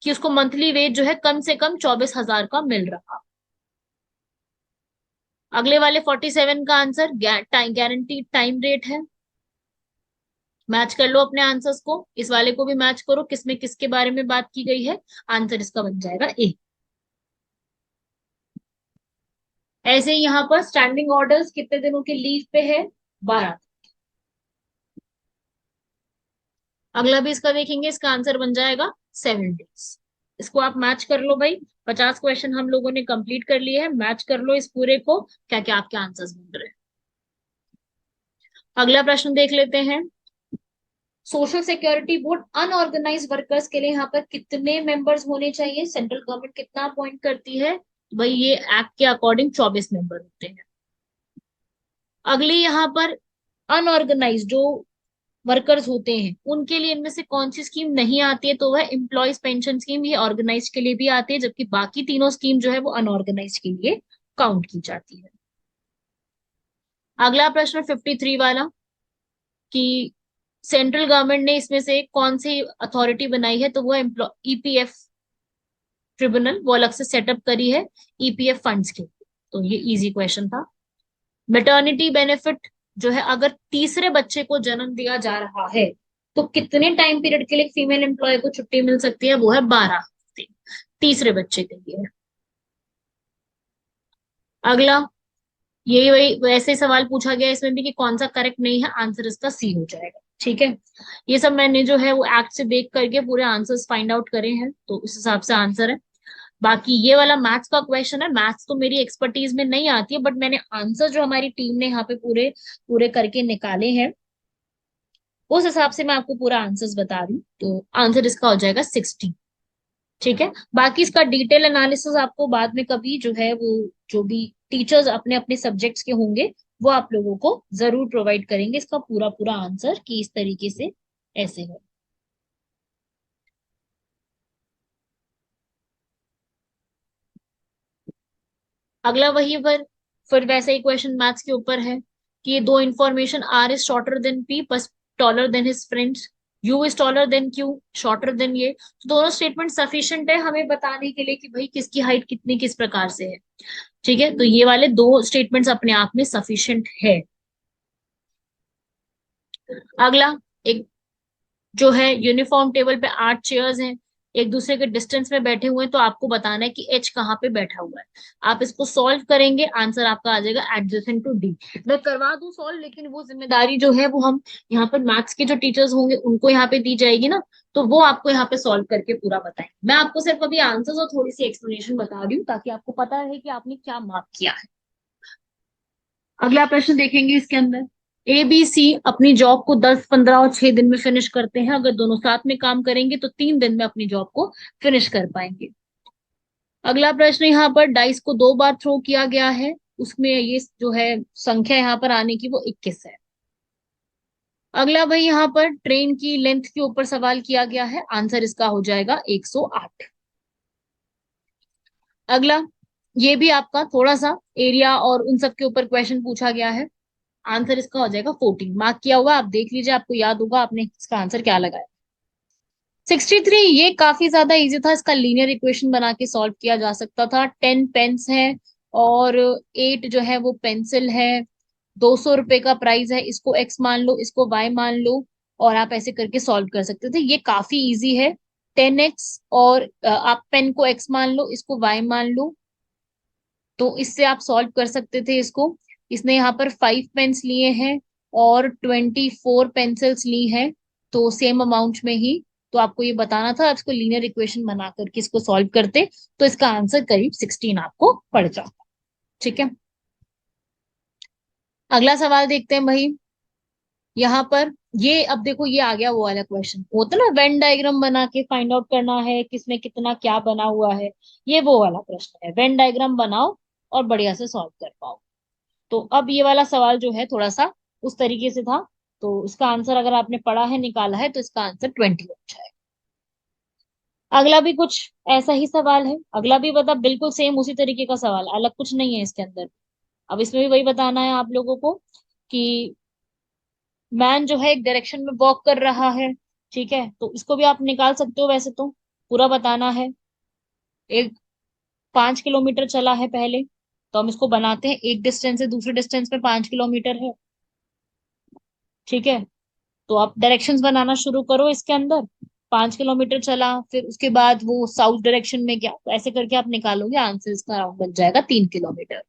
कि उसको मंथली वेज जो है कम से कम 24,000 का मिल रहा। अगले वाले 47 का आंसर गारंटीड टाइम रेट है। मैच कर लो अपने आंसर्स को, इस वाले को भी मैच करो, किसमें किसके बारे में बात की गई है। आंसर इसका बन जाएगा ए। ऐसे ही यहाँ पर स्टैंडिंग ऑर्डर्स कितने दिनों के लीव पे है? 12। अगला भी इसका देखेंगे, इसका आंसर बन जाएगा 7 डेज। इसको आप मैच कर लो भाई। 50 क्वेश्चन हम लोगों ने कंप्लीट कर लिए हैं, मैच कर लो इस पूरे को, क्या क्या आपके आंसर्स बन रहे हैं। अगला प्रश्न देख लेते हैं। Social security board unorganise workers के लिए यहाँ पर कितने मेंबर्स होने चाहिए? सेंट्रल गवर्नमेंट कितना अपॉइंट करती है? भाई ये एक्ट के अकॉर्डिंग 24 मेंबर होते हैं। अगली यहाँ पर अनऑर्गेनाइज जो वर्कर्स होते हैं उनके लिए इनमें से कौन सी स्कीम नहीं आती है? तो वह एम्प्लॉयज पेंशन स्कीम, ये ऑर्गेनाइज के लिए भी आती है, जबकि बाकी तीनों स्कीम जो है वो अनऑर्गेनाइज के लिए काउंट की जाती है। अगला प्रश्न 53 वाला, कि सेंट्रल गवर्नमेंट ने इसमें से कौन सी अथॉरिटी बनाई है? तो वो ईपीएफ ट्रिब्यूनल, वो अलग से सेटअप करी है ईपीएफ फंड्स के। तो ये इजी क्वेश्चन था। मेटर्निटी बेनिफिट जो है, अगर तीसरे बच्चे को जन्म दिया जा रहा है तो कितने टाइम पीरियड के लिए फीमेल एम्प्लॉय को छुट्टी मिल सकती है? वो है 12 हफ्ते, तीसरे बच्चे के लिए। अगला यही वही वैसे सवाल पूछा गया इसमें भी, कि कौन सा करेक्ट नहीं है? आंसर इसका सी हो जाएगा। ठीक है, ये सब मैंने जो है वो एक्ट से देख करके पूरे आंसर्स फाइंड आउट करे हैं, तो उस हिसाब से आंसर है। बाकी ये वाला मैथ्स का क्वेश्चन है, मैथ्स तो मेरी एक्सपर्टीज में नहीं आती है, बट मैंने आंसर जो हमारी टीम ने यहाँ पे पूरे पूरे करके निकाले हैं, उस हिसाब से मैं आपको पूरा आंसर्स बता रही हूँ। तो आंसर इसका हो जाएगा 60। ठीक है, बाकी इसका डिटेल एनालिसिस आपको बाद में कभी जो है वो, जो भी टीचर्स अपने अपने सब्जेक्ट्स के होंगे, वो आप लोगों को जरूर प्रोवाइड करेंगे इसका पूरा पूरा आंसर, कि इस तरीके से ऐसे है। अगला वही फिर वैसे ही क्वेश्चन मैथ्स के ऊपर है, कि ये दो information, R is shorter than P but taller than his friends, U is taller than Q shorter than ये, तो दोनों स्टेटमेंट सफिशिएंट है हमें बताने के लिए कि भाई किसकी हाइट कितनी किस प्रकार से है। ठीक है, तो ये वाले दो स्टेटमेंट्स अपने आप में सफिशिएंट है। अगला एक जो है, यूनिफॉर्म टेबल पे 8 चेयर्स हैं, एक दूसरे के डिस्टेंस में बैठे हुए हैं, तो आपको बताना है कि एच कहाँ पे बैठा हुआ है। आप इसको सॉल्व करेंगे, आंसर आपका आ जाएगा एडजेसेंट टू डी। मैं करवा दूं सॉल्व, लेकिन वो जिम्मेदारी जो है वो हम यहाँ पर मैथ्स के जो टीचर्स होंगे उनको यहाँ पे दी जाएगी ना, तो वो आपको यहाँ पे सॉल्व करके पूरा बताएंगे। मैं आपको सिर्फ अभी आंसर्स और थोड़ी सी एक्सप्लेनेशन बता रही हूँ, ताकि आपको पता है कि आपने क्या मार्क किया है। अगला प्रश्न देखेंगे इसके अंदर, ए बी सी अपनी जॉब को 10 15 और 6 दिन में फिनिश करते हैं, अगर दोनों साथ में काम करेंगे तो 3 दिन में अपनी जॉब को फिनिश कर पाएंगे। अगला प्रश्न, यहाँ पर डाइस को 2 बार थ्रो किया गया है, उसमें ये जो है संख्या यहाँ पर आने की वो 21 है। अगला भाई यहाँ पर ट्रेन की लेंथ के ऊपर सवाल किया गया है, आंसर इसका हो जाएगा 108। अगला ये भी आपका थोड़ा सा एरिया और उन सब के ऊपर क्वेश्चन पूछा गया है, आंसर इसका हो जाएगा 14, मार्क किया हुआ आप देख लीजिए, आपको याद होगा आपने इसका आंसर क्या लगाया। 63 ये काफी ज्यादा इजी था, इसका लीनियर इक्वेशन बना के सॉल्व किया जा सकता था। 10 पेन्स है और 8 जो है वो पेंसिल है, 200 रुपए का प्राइस है, इसको एक्स मान लो इसको वाई मान लो, और आप ऐसे करके सॉल्व कर सकते थे, ये काफी इजी है। 10x और आप पेन को एक्स मान लो इसको वाई मान लो, तो इससे आप सॉल्व कर सकते थे इसको। इसने यहाँ पर 5 पेन्स लिए हैं और 24 पेंसिल्स ली हैं, तो सेम अमाउंट में ही। तो आपको ये बताना था, इसको लीनियर इक्वेशन बना करके इसको सॉल्व करते तो इसका आंसर करीब 16 आपको पड़ जाता। ठीक है, अगला सवाल देखते हैं भाई। यहाँ पर ये अब देखो, ये आ गया वो वाला क्वेश्चन, होता ना वेन डायग्राम बना के फाइंड आउट करना है किसमें कितना क्या बना हुआ है। ये वो वाला प्रश्न है, वेन डायग्राम बनाओ और बढ़िया से सॉल्व कर पाओ। तो अब ये वाला सवाल जो है थोड़ा सा उस तरीके से था। तो इसका आंसर अगर आपने पढ़ा है निकाला है तो इसका आंसर 20 हो जाएगा। अगला भी कुछ ऐसा ही सवाल है, अगला भी बता बिल्कुल सेम उसी तरीके का सवाल, अलग कुछ नहीं है इसके अंदर। अब इसमें भी वही बताना है आप लोगों को कि मैन जो है एक डायरेक्शन में वॉक कर रहा है। ठीक है, तो इसको भी आप निकाल सकते हो, वैसे तो पूरा बताना है। एक 5 किलोमीटर चला है पहले, तो हम इसको बनाते हैं, एक डिस्टेंस से दूसरे डिस्टेंस में 5 किलोमीटर है। ठीक है, तो आप डायरेक्शंस बनाना शुरू करो इसके अंदर। 5 किलोमीटर चला, फिर उसके बाद वो साउथ डायरेक्शन में गया, तो ऐसे करके आप निकालोगे आंसर, इसका राउंड बन जाएगा 3 किलोमीटर।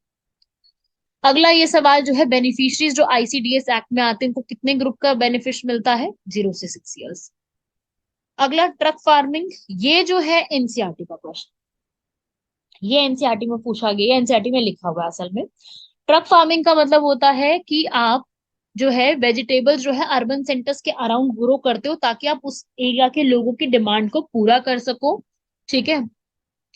अगला ये सवाल जो है, बेनिफिशियरीज जो आईसीडीएस एक्ट में आते हैं उनको कितने ग्रुप का बेनिफिट मिलता है? 0 से 6 इयर्स। अगला ट्रक फार्मिंग, ये जो है एनसीईआरटी का क्वेश्चन, ये एनसीईआरटी में पूछा गया, एनसीईआरटी में लिखा हुआ है असल में। ट्रक फार्मिंग का मतलब होता है कि आप जो है वेजिटेबल्स जो है अर्बन सेंटर्स के अराउंड ग्रो करते हो ताकि आप उस एरिया के लोगों की डिमांड को पूरा कर सको। ठीक है,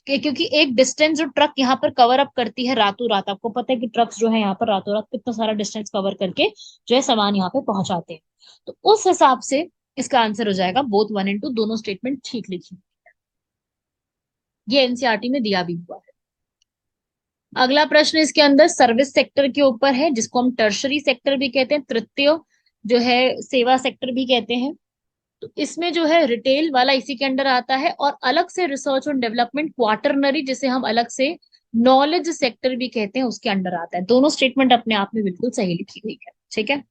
क्योंकि एक डिस्टेंस जो ट्रक यहाँ पर कवर अप करती है रातों रात, आपको पता है कि ट्रक्स जो है यहाँ पर रातों रात कितना सारा डिस्टेंस कवर करके जो है सामान यहाँ पे पहुंचाते हैं। तो उस हिसाब से इसका आंसर हो जाएगा बोथ 1 और 2, दोनों स्टेटमेंट ठीक लिखी। ये एनसीईआरटी में दिया भी हुआ है। अगला प्रश्न इसके अंदर सर्विस सेक्टर के ऊपर है, जिसको हम टर्शरी सेक्टर भी कहते हैं, तृतीय जो है सेवा सेक्टर भी कहते हैं। तो इसमें जो है रिटेल वाला इसी के अंडर आता है, और अलग से रिसर्च और डेवलपमेंट क्वार्टरनरी, जिसे हम अलग से नॉलेज सेक्टर भी कहते हैं, उसके अंडर आता है। दोनों स्टेटमेंट अपने आप में बिल्कुल सही लिखी हुई है। ठीक है,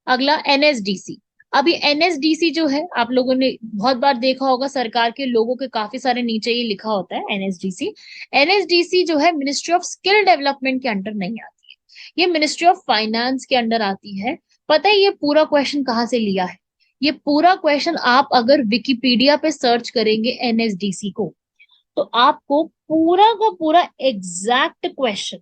अगला एनएसडीसी। अब ये एनएसडीसी जो है आप लोगों ने बहुत बार देखा होगा, सरकार के लोगों के काफी सारे नीचे ये लिखा होता है एनएसडीसी। एनएसडीसी जो है मिनिस्ट्री ऑफ स्किल डेवलपमेंट के अंडर नहीं आती है, ये मिनिस्ट्री ऑफ फाइनेंस के अंडर आती है। पता है ये पूरा क्वेश्चन कहाँ से लिया है? ये पूरा क्वेश्चन आप अगर विकिपीडिया पे सर्च करेंगे एनएसडीसी को, तो आपको पूरा का पूरा एग्जैक्ट क्वेश्चन,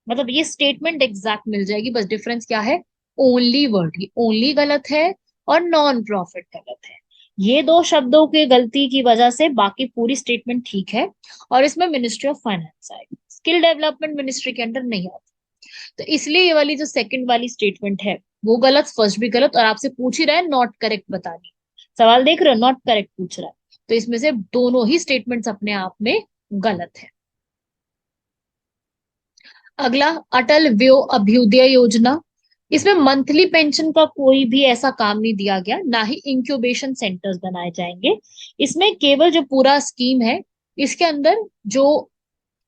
मतलब ये स्टेटमेंट एग्जैक्ट मिल जाएगी। बस डिफरेंस क्या है? ओनली वर्ड, ये ओनली गलत है और नॉन प्रॉफिट गलत है। ये दो शब्दों की गलती की वजह से बाकी पूरी स्टेटमेंट ठीक है, और इसमें मिनिस्ट्री ऑफ फाइनेंस आएगी, स्किल डेवलपमेंट मिनिस्ट्री के अंडर नहीं आती। तो इसलिए ये वाली जो सेकंड वाली स्टेटमेंट है वो गलत, फर्स्ट भी गलत, और आपसे पूछ ही रहा है नॉट करेक्ट बतानी। सवाल देख रहे हो, नॉट करेक्ट पूछ रहा है, तो इसमें से दोनों ही स्टेटमेंट्स अपने आप में गलत है। अगला अटल व्यो अभ्युदय योजना, इसमें मंथली पेंशन का कोई भी ऐसा काम नहीं दिया गया, ना ही इंक्यूबेशन सेंटर्स बनाए जाएंगे। इसमें केवल जो पूरा स्कीम है, इसके अंदर जो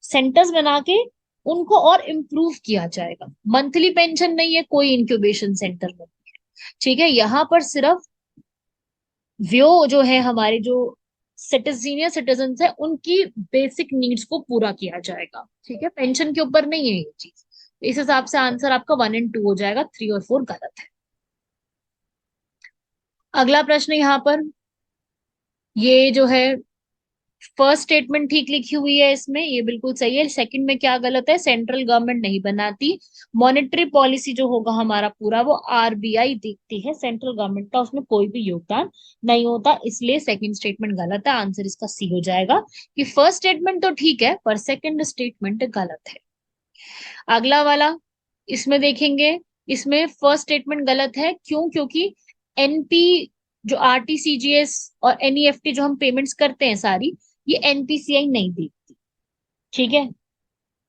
सेंटर्स बना के उनको और इम्प्रूव किया जाएगा। मंथली पेंशन नहीं है, कोई इंक्यूबेशन सेंटर नहीं है। ठीक है, यहाँ पर सिर्फ व्यू जो है हमारे जो सीनियर सिटीजन है उनकी बेसिक नीड्स को पूरा किया जाएगा। ठीक है, पेंशन के ऊपर नहीं है ये चीज। इस हिसाब से आंसर आपका 1 और 2 हो जाएगा, 3 और 4 गलत है। अगला प्रश्न यहाँ पर, ये जो है फर्स्ट स्टेटमेंट ठीक लिखी हुई है इसमें, ये बिल्कुल सही है। सेकंड में क्या गलत है? सेंट्रल गवर्नमेंट नहीं बनाती, मॉनेटरी पॉलिसी जो होगा हमारा पूरा वो आरबीआई देखती है, सेंट्रल गवर्नमेंट का उसमें कोई भी योगदान नहीं होता, इसलिए सेकंड स्टेटमेंट गलत है। आंसर इसका सी हो जाएगा कि फर्स्ट स्टेटमेंट तो ठीक है पर सेकंड स्टेटमेंट गलत है। अगला वाला इसमें देखेंगे, इसमें फर्स्ट स्टेटमेंट गलत है, क्यों? क्योंकि एनपी जो आरटीसीजीएस और एनईएफटी जो हम पेमेंट्स करते हैं सारी, ये एनपीसीआई नहीं देखती। ठीक है,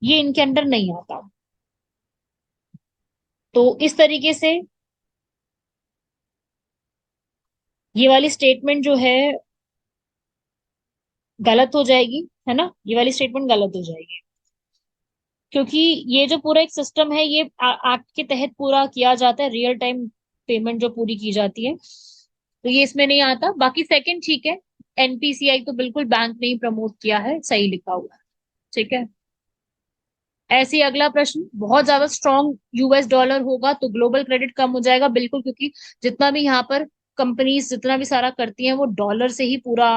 ये इनके अंडर नहीं आता। तो इस तरीके से ये वाली स्टेटमेंट जो है गलत हो जाएगी, है ना, ये वाली स्टेटमेंट गलत हो जाएगी, क्योंकि ये जो पूरा एक सिस्टम है ये एक्ट के तहत पूरा किया जाता है, रियल टाइम पेमेंट जो पूरी की जाती है, तो ये इसमें नहीं आता। बाकी सेकंड ठीक है, एनपीसीआई तो बिल्कुल बैंक ने ही प्रमोट किया है, सही लिखा हुआ है। ठीक है, ऐसे ही अगला प्रश्न, बहुत ज्यादा स्ट्रॉन्ग यूएस डॉलर होगा तो ग्लोबल क्रेडिट कम हो जाएगा, बिल्कुल, क्योंकि जितना भी यहाँ पर कंपनीज जितना भी सारा करती हैं वो डॉलर से ही पूरा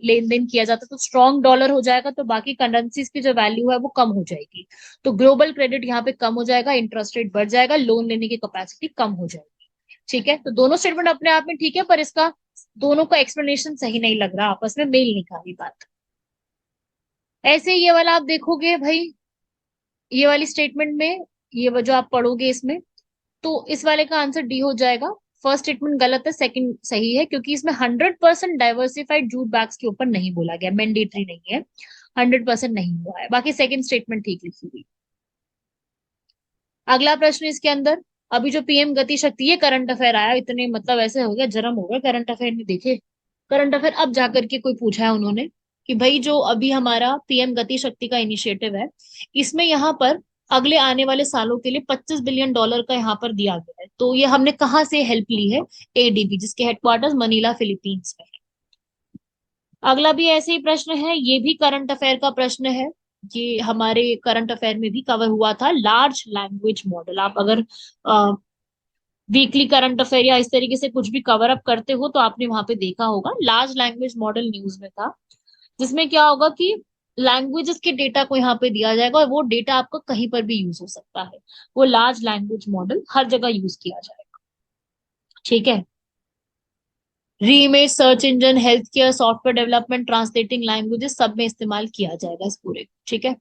लेन देन किया जाता है, तो स्ट्रॉन्ग डॉलर हो जाएगा तो बाकी करेंसीज की जो वैल्यू है वो कम हो जाएगी, तो ग्लोबल क्रेडिट यहाँ पे कम हो जाएगा, इंटरेस्ट रेट बढ़ जाएगा, लोन लेने की कैपेसिटी कम हो जाएगी। ठीक है, तो दोनों स्टेटमेंट अपने आप में ठीक है, पर इसका दोनों का एक्सप्लेनेशन सही नहीं लग रहा, आपस में मेल नहीं खा रही बात। ऐसे ये वाला आप देखोगे भाई, ये वाली स्टेटमेंट में, ये जो आप पढ़ोगे इसमें, तो इस वाले का आंसर डी हो जाएगा। फर्स्ट स्टेटमेंट गलत है, सेकंड सही है, क्योंकि इसमें 100% डाइवर्सिफाइड जूट बैग्स के ऊपर नहीं बोला गया, मैंडेटरी नहीं है, 100% नहीं हुआ है, बाकी सेकंड स्टेटमेंट ठीक लिखी हुई। अगला प्रश्न इसके अंदर, अभी जो पीएम गति शक्ति, ये करंट अफेयर आया, इतने मतलब ऐसे हो गया, जरम हो गया, करंट अफेयर नहीं देखे, करंट अफेयर अब जाकर के कोई पूछा है उन्होंने कि भाई जो अभी हमारा पीएम गति शक्ति का इनिशिएटिव है, इसमें यहाँ पर अगले आने वाले सालों के लिए $25 बिलियन का यहाँ पर दिया गया है, तो ये हमने कहाँ से हेल्प ली है? एडीबी, जिसके हेडक्वार्टर्स मनीला फिलीपींस में है। अगला भी ऐसे ही प्रश्न है, ये भी करंट अफेयर का प्रश्न है, ये हमारे करंट अफेयर में भी कवर हुआ था, लार्ज लैंग्वेज मॉडल। आप अगर वीकली करंट अफेयर या इस तरीके से कुछ भी कवर अप करते हो तो आपने वहां पे देखा होगा, लार्ज लैंग्वेज मॉडल न्यूज में था, जिसमें क्या होगा कि लैंग्वेजेस के डेटा को यहाँ पे दिया जाएगा और वो डेटा आपका कहीं पर भी यूज हो सकता है, वो लार्ज लैंग्वेज मॉडल हर जगह यूज किया जाएगा। ठीक है, reimage search engine, health care, software development, translating languages, सब में इस्तेमाल किया जाएगा इस पूरे। ठीक है,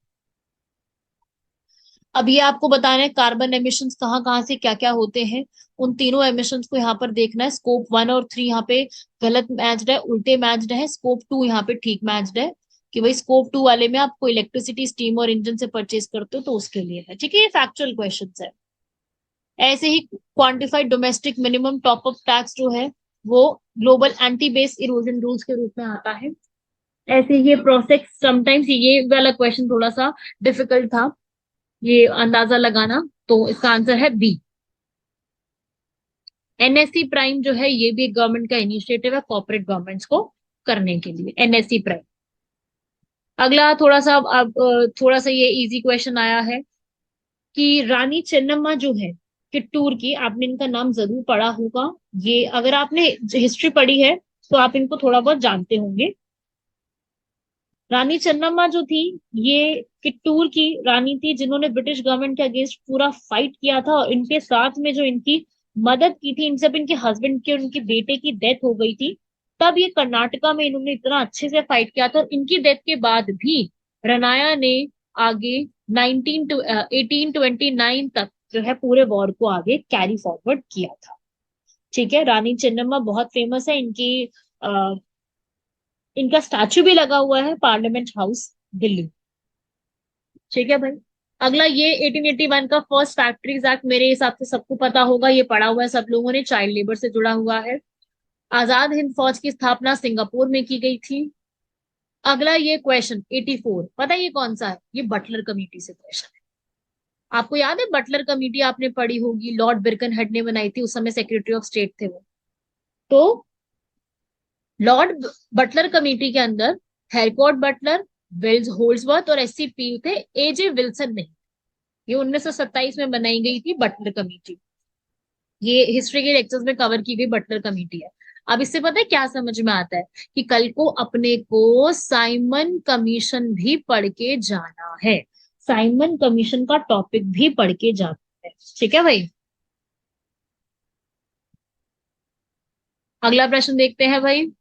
अब ये आपको बताना है कार्बन एमिशंस कहाँ कहाँ से क्या क्या होते हैं, उन तीनों एमिशंस को यहाँ पर देखना है। स्कोप 1 और 3 यहाँ पे गलत मैच्ड है, उल्टे मैच्ड है, स्कोप 2 यहाँ पे ठीक मैच्ड है, कि भाई स्कोप 2 वाले में आपको इलेक्ट्रिसिटी, स्टीम और इंजन से परचेज करते हो तो उसके लिए है। ठीक है, ये फैक्चुअल क्वेश्चन है। ऐसे ही quantified domestic minimum top up tax जो है वो global anti base erosion rules के रूप में आता है। ऐसे ये प्रोसेस, समटाइम्स ये वाला क्वेश्चन थोड़ा सा डिफिकल्ट था ये अंदाजा लगाना, तो इसका आंसर है बी। एनएससी प्राइम जो है ये भी एक गवर्नमेंट का इनिशिएटिव है कॉर्पोरेट गवर्नमेंट्स को करने के लिए, एनएससी प्राइम। अगला थोड़ा सा अब थोड़ा सा ये इजी क्वेश्चन आया है कि रानी चेन्नम्मा जो है किट्टूर की, आपने इनका नाम जरूर पढ़ा होगा, ये अगर आपने हिस्ट्री पढ़ी है तो आप इनको थोड़ा बहुत जानते होंगे। रानी चन्नम्मा जो थी, ये किट्टूर की रानी थी जिन्होंने ब्रिटिश गवर्नमेंट के अगेंस्ट पूरा फाइट किया था, और इनके साथ में जो इनकी मदद की थी, इन सब इनके हस्बैंड की और उनके बेटे की डेथ हो गई थी, तब ये कर्नाटका में इन्होंने इतना अच्छे से फाइट किया था, और इनकी डेथ के बाद भी रनाया ने आगे 1829 तक जो है पूरे वॉर को आगे कैरी फॉरवर्ड किया था। ठीक है, रानी चेन्नम्मा बहुत फेमस है, इनका स्टैचू भी लगा हुआ है पार्लियामेंट हाउस दिल्ली। ठीक है भाई, अगला ये 1881 का फर्स्ट फैक्ट्रीज एक्ट, मेरे हिसाब से सबको पता होगा, ये पढ़ा हुआ है सब लोगों ने, चाइल्ड लेबर से जुड़ा हुआ है। आजाद हिंद फौज की स्थापना सिंगापुर में की गई थी। अगला ये क्वेश्चन 84, पता है ये कौन सा है? ये बटलर कमेटी से क्वेश्चन है। आपको याद है बटलर कमेटी? आपने पढ़ी होगी, लॉर्ड बिरकन हेड ने बनाई थी, उस समय सेक्रेटरी ऑफ स्टेट थे वो। तो लॉर्ड बटलर कमेटी के अंदर हैरकॉट बटलर, विल्स होल्ड्सवर्थ और एससी पील थे, एजे विल्सन नहीं। ये 1927 में बनाई गई थी बटलर कमेटी, ये हिस्ट्री के लेक्चर्स में कवर की गई बटलर कमेटी है। अब इससे पता है क्या समझ में आता है कि कल को अपने को साइमन कमीशन भी पढ़ के जाना है, साइमन कमीशन का टॉपिक भी पढ़ के जाना है। ठीक है भाई, अगला प्रश्न देखते हैं भाई।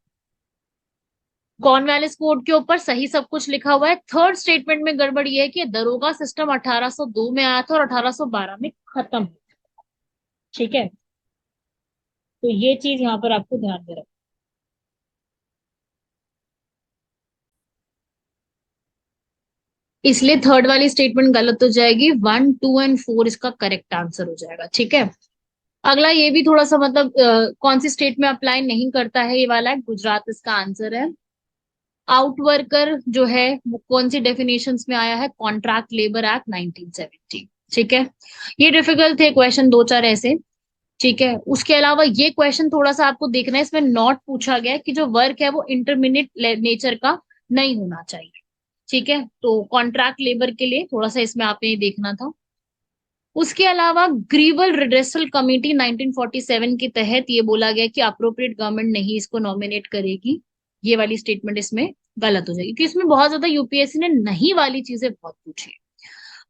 कॉर्नवालिस कोड के ऊपर सही सब कुछ लिखा हुआ है, थर्ड स्टेटमेंट में गड़बड़ ये है कि दरोगा सिस्टम 1802 में आया था और 1812 में खत्म हुआ। ठीक है, तो ये चीज यहाँ पर आपको ध्यान में रखना, इसलिए थर्ड वाली स्टेटमेंट गलत हो जाएगी, 1, 2 एंड 4 इसका करेक्ट आंसर हो जाएगा। ठीक है, अगला ये भी थोड़ा सा मतलब कौन सी स्टेट में अप्लाई नहीं करता है, ये वाला है गुजरात, इसका आंसर है। आउटवर्कर जो है वो कौन सी डेफिनेशंस में आया है? Contract labour act 1970। ठीक है, ये डिफिकल्ट थे क्वेश्चन, दो चार ऐसे। ठीक है, उसके अलावा ये क्वेश्चन थोड़ा सा आपको देखना है, इसमें नॉट पूछा गया है कि जो वर्क है वो इंटरमिनेट नेचर का नहीं होना चाहिए। ठीक है, तो कॉन्ट्रैक्ट लेबर के लिए थोड़ा सा इसमें आपने देखना था। उसके अलावा ग्रीवल रिड्रेसल कमेटी 1947 के तहत ये बोला गया कि अप्रोप्रिएट गवर्नमेंट नहीं इसको नॉमिनेट करेगी। ये वाली स्टेटमेंट इसमें गलत हो जाएगी, क्योंकि इसमें बहुत ज्यादा यूपीएससी ने नहीं वाली चीजें बहुत पूछी।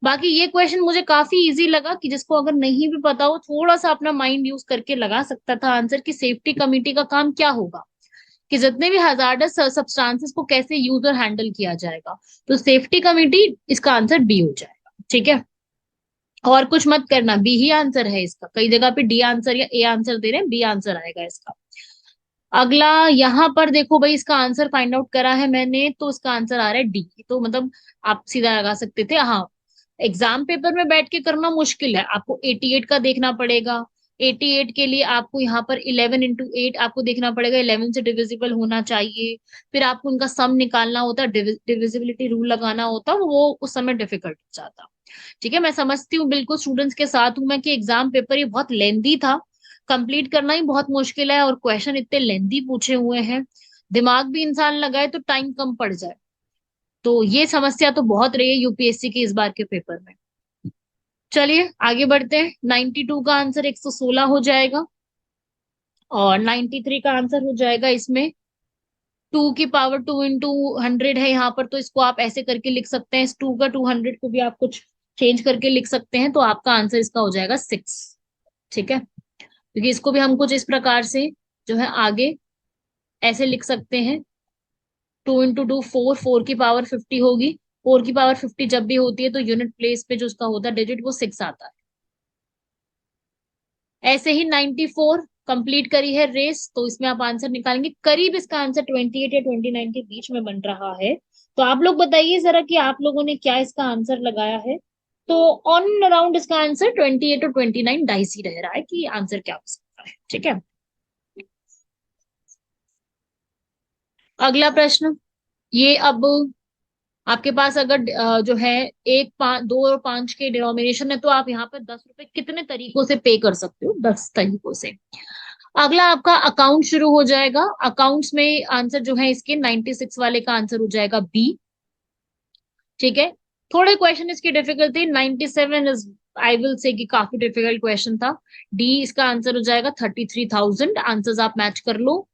बाकी ये क्वेश्चन मुझे काफी इजी लगा, कि जिसको अगर नहीं भी पता हो थोड़ा सा अपना माइंड यूज करके लगा सकता था आंसर, की सेफ्टी कमेटी का काम क्या होगा, कि जितने भी हजार्डस सब्सटेंसेस को कैसे यूज और हैंडल किया जाएगा। तो सेफ्टी कमेटी इसका आंसर बी हो जाएगा। ठीक है, और कुछ मत करना, बी ही आंसर है इसका। कई जगह पे डी आंसर या ए आंसर दे रहे हैं, बी आंसर आएगा इसका। अगला यहाँ पर देखो भाई, इसका आंसर फाइंड आउट करा है मैंने, तो इसका आंसर आ रहा है डी। तो मतलब आप सीधा लगा सकते थे। हाँ, एग्जाम पेपर में बैठ के करना मुश्किल है, आपको 88 का देखना पड़ेगा। 88 के लिए आपको यहाँ पर 11 × 8 आपको देखना पड़ेगा, 11 से डिविजिबल होना चाहिए। फिर आपको उनका सम निकालना होता, डिविजिबिलिटी रूल लगाना होता, वो उस समय डिफिकल्ट हो जाता। ठीक है, मैं समझती हूँ, बिल्कुल स्टूडेंट्स के साथ हूं मैं, कि एग्जाम पेपर ये बहुत लेंदी था, कंप्लीट करना ही बहुत मुश्किल है, और क्वेश्चन इतने लेंदी पूछे हुए हैं, दिमाग भी इंसान लगाए तो टाइम कम पड़ जाए। तो ये समस्या तो बहुत रही है यूपीएससी की इस बार के पेपर में। चलिए आगे बढ़ते हैं। 92 का आंसर 116 हो जाएगा, और 93 का आंसर हो जाएगा इसमें 2 की पावर 2 × 100 है यहाँ पर, तो इसको आप ऐसे करके लिख सकते हैं। इस 2 का 200 को भी आप कुछ चेंज करके लिख सकते हैं, तो आपका आंसर इसका हो जाएगा 6। ठीक है, क्योंकि इसको भी हम कुछ इस प्रकार से जो है आगे ऐसे लिख सकते हैं। 2 × 2 4, 4 की पावर 50 होगी। 4 की पावर 50 जब भी होती है तो यूनिट प्लेस पे जो उसका होता है डिजिट, वो 6 आता है। ऐसे ही 94 कंप्लीट करी है रेस, तो इसमें आप आंसर निकालेंगे। करीब इसका आंसर 28 या 29 के बीच में बन रहा है। तो आप लोग बताइए जरा कि आप लोगों ने क्या इसका आंसर लगाया है। तो ऑन अराउंड इसका आंसर 28 और 29 डाइस ही रह रहा है कि आंसर क्या हो सकता है। ठीक है, अगला प्रश्न। ये अब आपके पास अगर जो है 1, 5, 2 और 5 के डिनोमिनेशन है, तो आप यहाँ पर 10 रुपए कितने तरीकों से पे कर सकते हो, 10 तरीकों से। अगला आपका अकाउंट शुरू हो जाएगा। अकाउंट्स में आंसर जो है इसके 96 वाले का आंसर हो जाएगा बी। ठीक है, थोड़े क्वेश्चन इसकी डिफिकल्ट थी। 97 इज, आई विल से कि काफी डिफिकल्ट क्वेश्चन था। डी इसका आंसर हो जाएगा 33,000। आंसर्स आप मैच कर लो।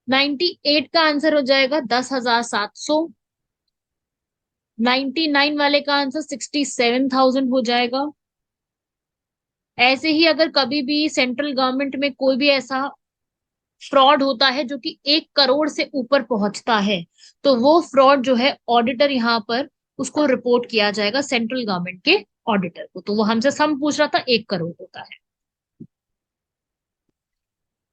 98 का आंसर हो जाएगा 10,700। 99 वाले का आंसर 67,000 हो जाएगा। ऐसे ही अगर कभी भी सेंट्रल गवर्नमेंट में कोई भी ऐसा फ्रॉड होता है जो कि 1 करोड़ से ऊपर पहुंचता है, तो वो फ्रॉड जो है ऑडिटर यहाँ पर उसको रिपोर्ट किया जाएगा सेंट्रल गवर्नमेंट के ऑडिटर को। तो वो हमसे सम पूछ रहा था, 1 करोड़ होता है।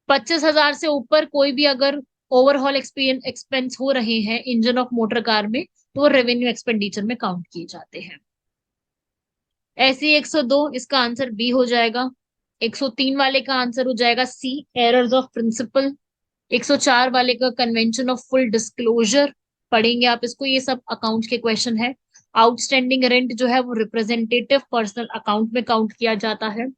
25,000 से ऊपर कोई भी अगर ओवरहॉल एक्सपेंस हो रहे हैं इंजन ऑफ मोटर कार में, तो वो रेवेन्यू एक्सपेंडिचर में काउंट किए जाते हैं। ऐसे 102, इसका आंसर बी हो जाएगा। 103 वाले का आंसर हो जाएगा सी, एरर्स ऑफ प्रिंसिपल। 104 वाले का कन्वेंशन ऑफ फुल डिस्क्लोजर, पढ़ेंगे आप इसको, ये सब अकाउंट के क्वेश्चन है। आउटस्टैंडिंग रेंट जो है वो रिप्रेजेंटेटिव पर्सनल अकाउंट में काउंट किया जाता है।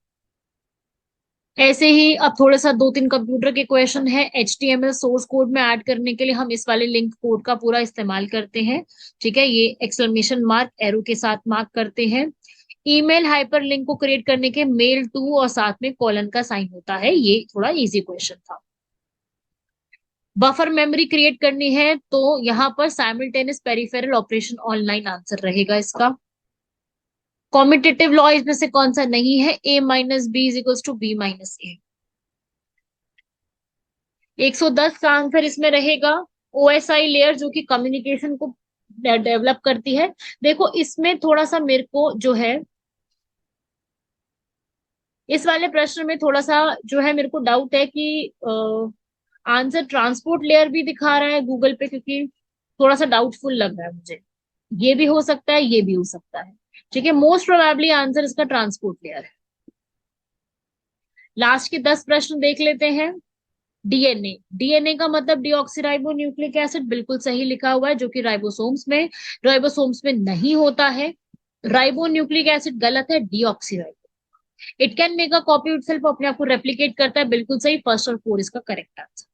ऐसे ही अब थोड़ा सा 2-3 कंप्यूटर के क्वेश्चन है। HTML सोर्स कोड में ऐड करने के लिए हम इस वाले लिंक कोड का पूरा इस्तेमाल करते हैं। ठीक है, ये एक्सक्लेमेशन मार्क एरो के साथ मार्क करते हैं। ईमेल हाइपर लिंक को क्रिएट करने के मेल टू और साथ में कॉलन का साइन होता है। ये थोड़ा इजी क्वेश्चन था। बफर मेमोरी क्रिएट करनी है, तो यहाँ पर simultaneous peripheral operation online answer रहेगा इसका। कॉम्पिटिटिव लॉ इसमें से कौन सा नहीं है, A - B = B - A। 110 का आंसर इसमें रहेगा OSI लेयर, जो कि कम्युनिकेशन को डेवलप करती है। देखो इसमें थोड़ा सा मेरे को जो है इस वाले प्रश्न में थोड़ा सा जो है मेरे को डाउट है कि आंसर ट्रांसपोर्ट लेयर भी दिखा रहा है गूगल पे, क्योंकि थोड़ा सा डाउटफुल लग रहा है मुझे। ये भी हो सकता है, ये भी हो सकता है। ठीक है, मोस्ट प्रोबेबली आंसर इसका ट्रांसपोर्ट लेयर है। लास्ट के 10 प्रश्न देख लेते हैं। डीएनए, डीएनए का मतलब डीऑक्सीराइबो न्यूक्लिक एसिड, बिल्कुल सही लिखा हुआ है, जो कि राइबोसोम्स में नहीं होता है। राइबो न्यूक्लिक एसिड गलत है, deoxyribo. It can make a copy itself, अपने आप को रेप्लिकेट करता है, बिल्कुल सही। फर्स्ट और फोर इसका करेक्ट आंसर।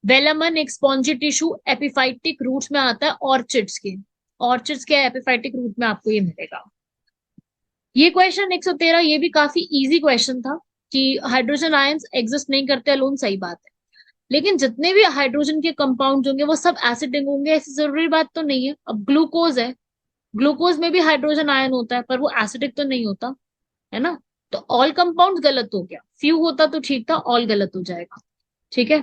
वेलमन एक स्पॉन्जी टिश्यू एपिफाइटिक रूट्स में आता है, ऑर्चिड्स के, ऑर्चिड्स के एपिफाइटिक रूट में आपको ये मिलेगा। ये क्वेश्चन 113, ये भी काफी इजी क्वेश्चन था कि हाइड्रोजन आयंस एग्जिस्ट नहीं करते अलोन, सही बात है, लेकिन जितने भी हाइड्रोजन के कंपाउंड होंगे वो सब एसिडिक होंगे, ऐसी जरूरी बात तो नहीं है। अब ग्लूकोज है, ग्लूकोज में भी हाइड्रोजन आयन होता है पर वो एसिडिक तो नहीं होता है ना। तो ऑल कंपाउंड गलत हो गया, फ्यू होता तो ठीक था, ऑल गलत हो जाएगा। ठीक है,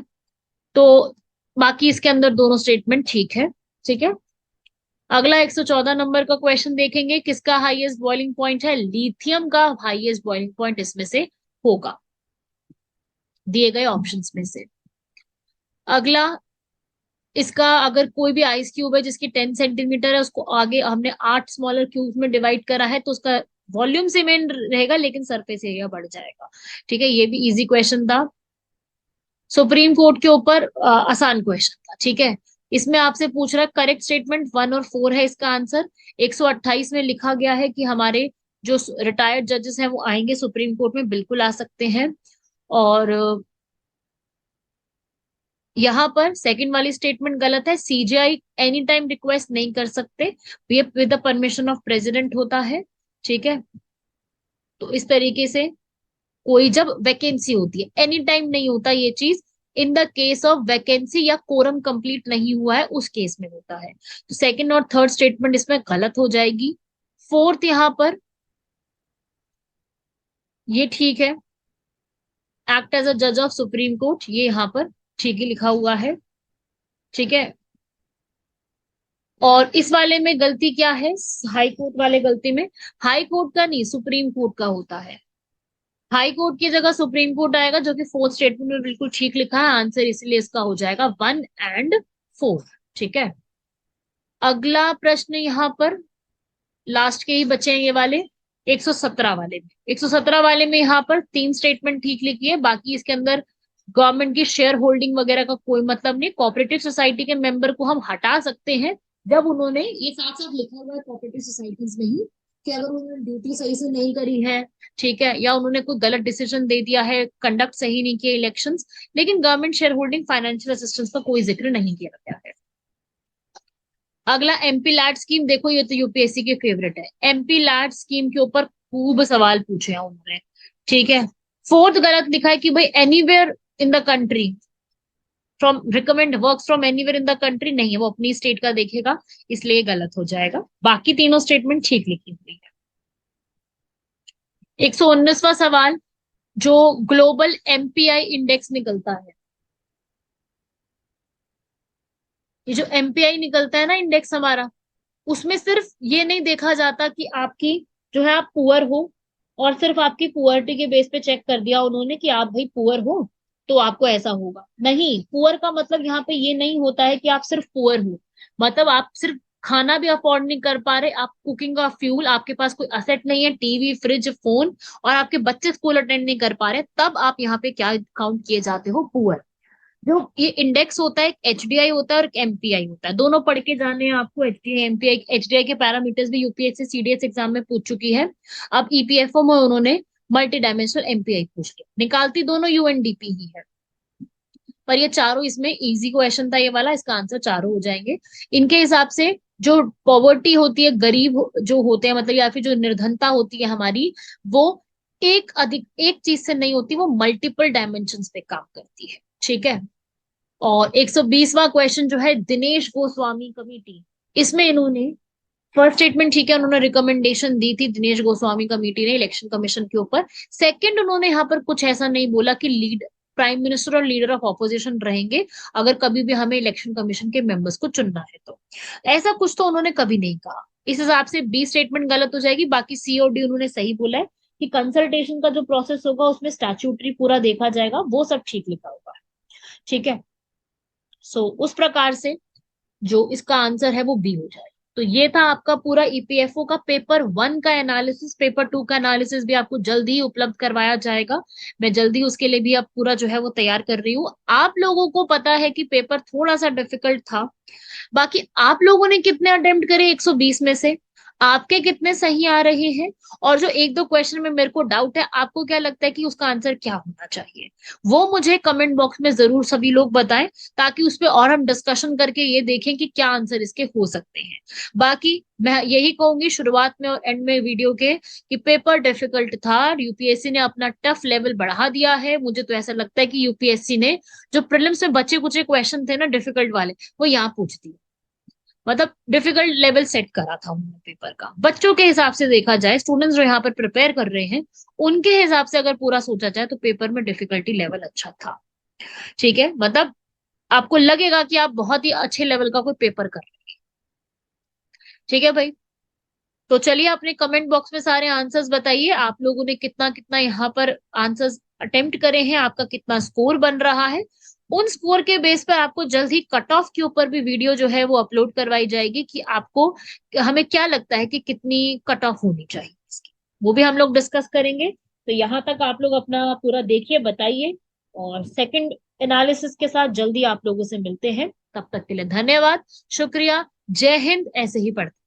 तो बाकी इसके अंदर दोनों स्टेटमेंट ठीक है। ठीक है, अगला 114 नंबर का क्वेश्चन देखेंगे, किसका हाईएस्ट बॉइलिंग पॉइंट है? लिथियम का हाईएस्ट बॉइलिंग पॉइंट इसमें से होगा, दिए गए ऑप्शंस में से। अगला, इसका अगर कोई भी आइस क्यूब है जिसकी 10 सेंटीमीटर है, उसको आगे हमने 8 स्मॉलर क्यूब में डिवाइड करा है, तो उसका वॉल्यूम सेम रहेगा लेकिन सरफेस एरिया बढ़ जाएगा। ठीक है, ये भी इजी क्वेश्चन था, सुप्रीम कोर्ट के ऊपर आसान क्वेश्चन था। ठीक है, इसमें आपसे पूछ रहा है करेक्ट स्टेटमेंट 1 और 4 है इसका आंसर। 128 में लिखा गया है कि हमारे जो रिटायर्ड जजेस हैं वो आएंगे सुप्रीम कोर्ट में, बिल्कुल आ सकते हैं। और यहाँ पर सेकंड वाली स्टेटमेंट गलत है, सीजीआई एनी टाइम रिक्वेस्ट नहीं कर सकते, ये with the permission of president होता है। ठीक है, तो इस तरीके से कोई जब वैकेंसी होती है, एनी टाइम नहीं होता ये चीज, in the case of vacancy या कोरम कंप्लीट नहीं हुआ है उस केस में होता है। तो सेकंड और थर्ड स्टेटमेंट इसमें गलत हो जाएगी। फोर्थ यहाँ पर ये ठीक है, एक्ट एज अ जज ऑफ सुप्रीम कोर्ट, ये यहाँ पर ठीक ही लिखा हुआ है। ठीक है, और इस वाले में गलती क्या है, हाई कोर्ट वाले गलती में, हाई कोर्ट का नहीं सुप्रीम कोर्ट का होता है, हाई कोर्ट की जगह सुप्रीम कोर्ट आएगा, जो कि फोर्थ स्टेटमेंट में बिल्कुल ठीक लिखा है आंसर, इसलिए इसका हो जाएगा 1 एंड 4। ठीक है, अगला प्रश्न यहाँ पर लास्ट के ही बचे हैं ये वाले, 117 वाले में, 117 वाले में यहाँ पर 3 स्टेटमेंट ठीक लिखी है, बाकी इसके अंदर गवर्नमेंट की शेयर होल्डिंग वगैरह का कोई मतलब नहीं। कोऑपरेटिव सोसाइटी के मेंबर को हम हटा सकते हैं जब उन्होंने, ये साफ साफ लिखा हुआ है कोऑपरेटिव सोसाइटीज में ही, कि अगर उन्होंने ड्यूटी सही से नहीं करी है, ठीक है, या उन्होंने कोई गलत डिसीजन दे दिया है, कंडक्ट सही नहीं किया इलेक्शंस, लेकिन government share holding financial assistance का कोई जिक्र नहीं किया गया है। अगला एमपी लैड स्कीम, देखो ये तो यूपीएससी की फेवरेट है, एमपी लैड स्कीम के ऊपर खूब सवाल पूछे हैं उन्होंने। ठीक है, फोर्थ गलत लिखा है कि भाई anywhere in the country, from recommend works from anywhere in the country, नहीं है, वो अपनी स्टेट का देखेगा, इसलिए गलत हो जाएगा। बाकी तीनों स्टेटमेंट ठीक लिखी हुई है। 119वां सवाल, जो ग्लोबल एमपीआई इंडेक्स निकलता है, ये जो एमपीआई निकलता है ना इंडेक्स हमारा, उसमें सिर्फ ये नहीं देखा जाता कि आपकी जो है आप पुअर हो, और सिर्फ आपकी पुअर्टी के बेस पे चेक कर दिया उन्होंने कि आप भाई पुअर हो तो आपको ऐसा होगा, नहीं, पुअर का मतलब यहाँ पे ये नहीं होता है कि आप सिर्फ पुअर हो, मतलब आप सिर्फ खाना भी अफोर्ड नहीं कर पा रहे, आप कुकिंग का फ्यूल, आपके पास कोई असेट नहीं है, टीवी फ्रिज फोन, और आपके बच्चे स्कूल अटेंड नहीं कर पा रहे, तब आप यहाँ पे क्या काउंट किए जाते हो, पुअर। जो ये इंडेक्स होता है, एक एचडीआई होता है और एक एमपीआई होता है, दोनों पढ़ के जाने हैं आपको, एचडीआई एमपीआई। एचडीआई के पैरामीटर्स भी यूपीएससी सीडीएस एग्जाम में पूछ चुकी है, अब ईपीएफओ में उन्होंने मल्टी डायमेंशनल एमपीआई पूछ लिया, निकालती दोनों यूएनडीपी ही है, पर ये चारों इसमें इजी क्वेश्चन था ये वाला, इसका आंसर चारों हो जाएंगे। इनके हिसाब से जो पॉवर्टी होती है, गरीब जो होते हैं मतलब, या फिर जो निर्धनता होती है हमारी, वो एक चीज से नहीं होती, वो मल्टीपल डायमेंशन पे काम करती है। ठीक है, और 120वां क्वेश्चन जो है, दिनेश गोस्वामी कमेटी, इसमें इन्होंने फर्स्ट स्टेटमेंट ठीक है, उन्होंने रिकमेंडेशन दी थी दिनेश गोस्वामी कमेटी ने इलेक्शन कमीशन के ऊपर। सेकंड, उन्होंने यहाँ पर कुछ ऐसा नहीं बोला कि लीड प्राइम मिनिस्टर और लीडर ऑफ ऑपोजिशन रहेंगे अगर कभी भी हमें इलेक्शन कमीशन के मेंबर्स को चुनना है, तो ऐसा कुछ तो उन्होंने कभी नहीं कहा। इस हिसाब से बी स्टेटमेंट गलत हो जाएगी, बाकी सी और डी उन्होंने सही बोला है कि कंसल्टेशन का जो प्रोसेस होगा उसमें स्टैट्यूटरी पूरा देखा जाएगा, वो सब ठीक लिखा होगा। ठीक है, सो उस प्रकार से जो इसका आंसर है वो बी हो जाएगा। तो ये था आपका पूरा ईपीएफओ का पेपर 1 का एनालिसिस, पेपर 2 का एनालिसिस भी आपको जल्दी ही उपलब्ध करवाया जाएगा, मैं जल्दी उसके लिए भी अब पूरा जो है वो तैयार कर रही हूँ। आप लोगों को पता है कि पेपर थोड़ा सा डिफिकल्ट था, बाकी आप लोगों ने कितने अटेम्प्ट करे 120 में से? आपके कितने सही आ रहे हैं, और जो एक दो क्वेश्चन में मेरे को डाउट है, आपको क्या लगता है कि उसका आंसर क्या होना चाहिए, वो मुझे कमेंट बॉक्स में जरूर सभी लोग बताएं, ताकि उस पे और हम डिस्कशन करके ये देखें कि क्या आंसर इसके हो सकते हैं। बाकी मैं यही कहूंगी शुरुआत में और एंड में वीडियो के, कि पेपर डिफिकल्ट था, यूपीएससी ने अपना टफ लेवल बढ़ा दिया है। मुझे तो ऐसा लगता है कि यूपीएससी ने जो प्रीलिम्स में बचे कुचे क्वेश्चन थे ना डिफिकल्ट वाले, वो यहाँ पूछ दिए। मतलब डिफिकल्ट लेवल सेट करा था उन्होंने पेपर का, बच्चों के हिसाब से देखा जाए, स्टूडेंट्स जो यहाँ पर प्रिपेयर कर रहे हैं उनके हिसाब से अगर पूरा सोचा जाए तो पेपर में डिफिकल्टी लेवल अच्छा था। ठीक है, मतलब आपको लगेगा कि आप बहुत ही अच्छे लेवल का कोई पेपर कर रहे हैं। ठीक है भाई, तो चलिए अपने कमेंट बॉक्स में सारे आंसर्स बताइए, आप लोगों ने कितना कितना यहाँ पर आंसर्स अटेम्प्ट करे हैं, आपका कितना स्कोर बन रहा है। उन स्कोर के बेस पर आपको जल्द ही कट ऑफ के ऊपर भी वीडियो जो है वो अपलोड करवाई जाएगी, कि आपको, हमें क्या लगता है कि कितनी कट ऑफ होनी चाहिए इसकी, वो भी हम लोग डिस्कस करेंगे। तो यहाँ तक आप लोग अपना पूरा देखिए, बताइए, और सेकंड एनालिसिस के साथ जल्दी आप लोगों से मिलते हैं। तब तक के लिए धन्यवाद, शुक्रिया, जय हिंद, ऐसे ही पढ़ते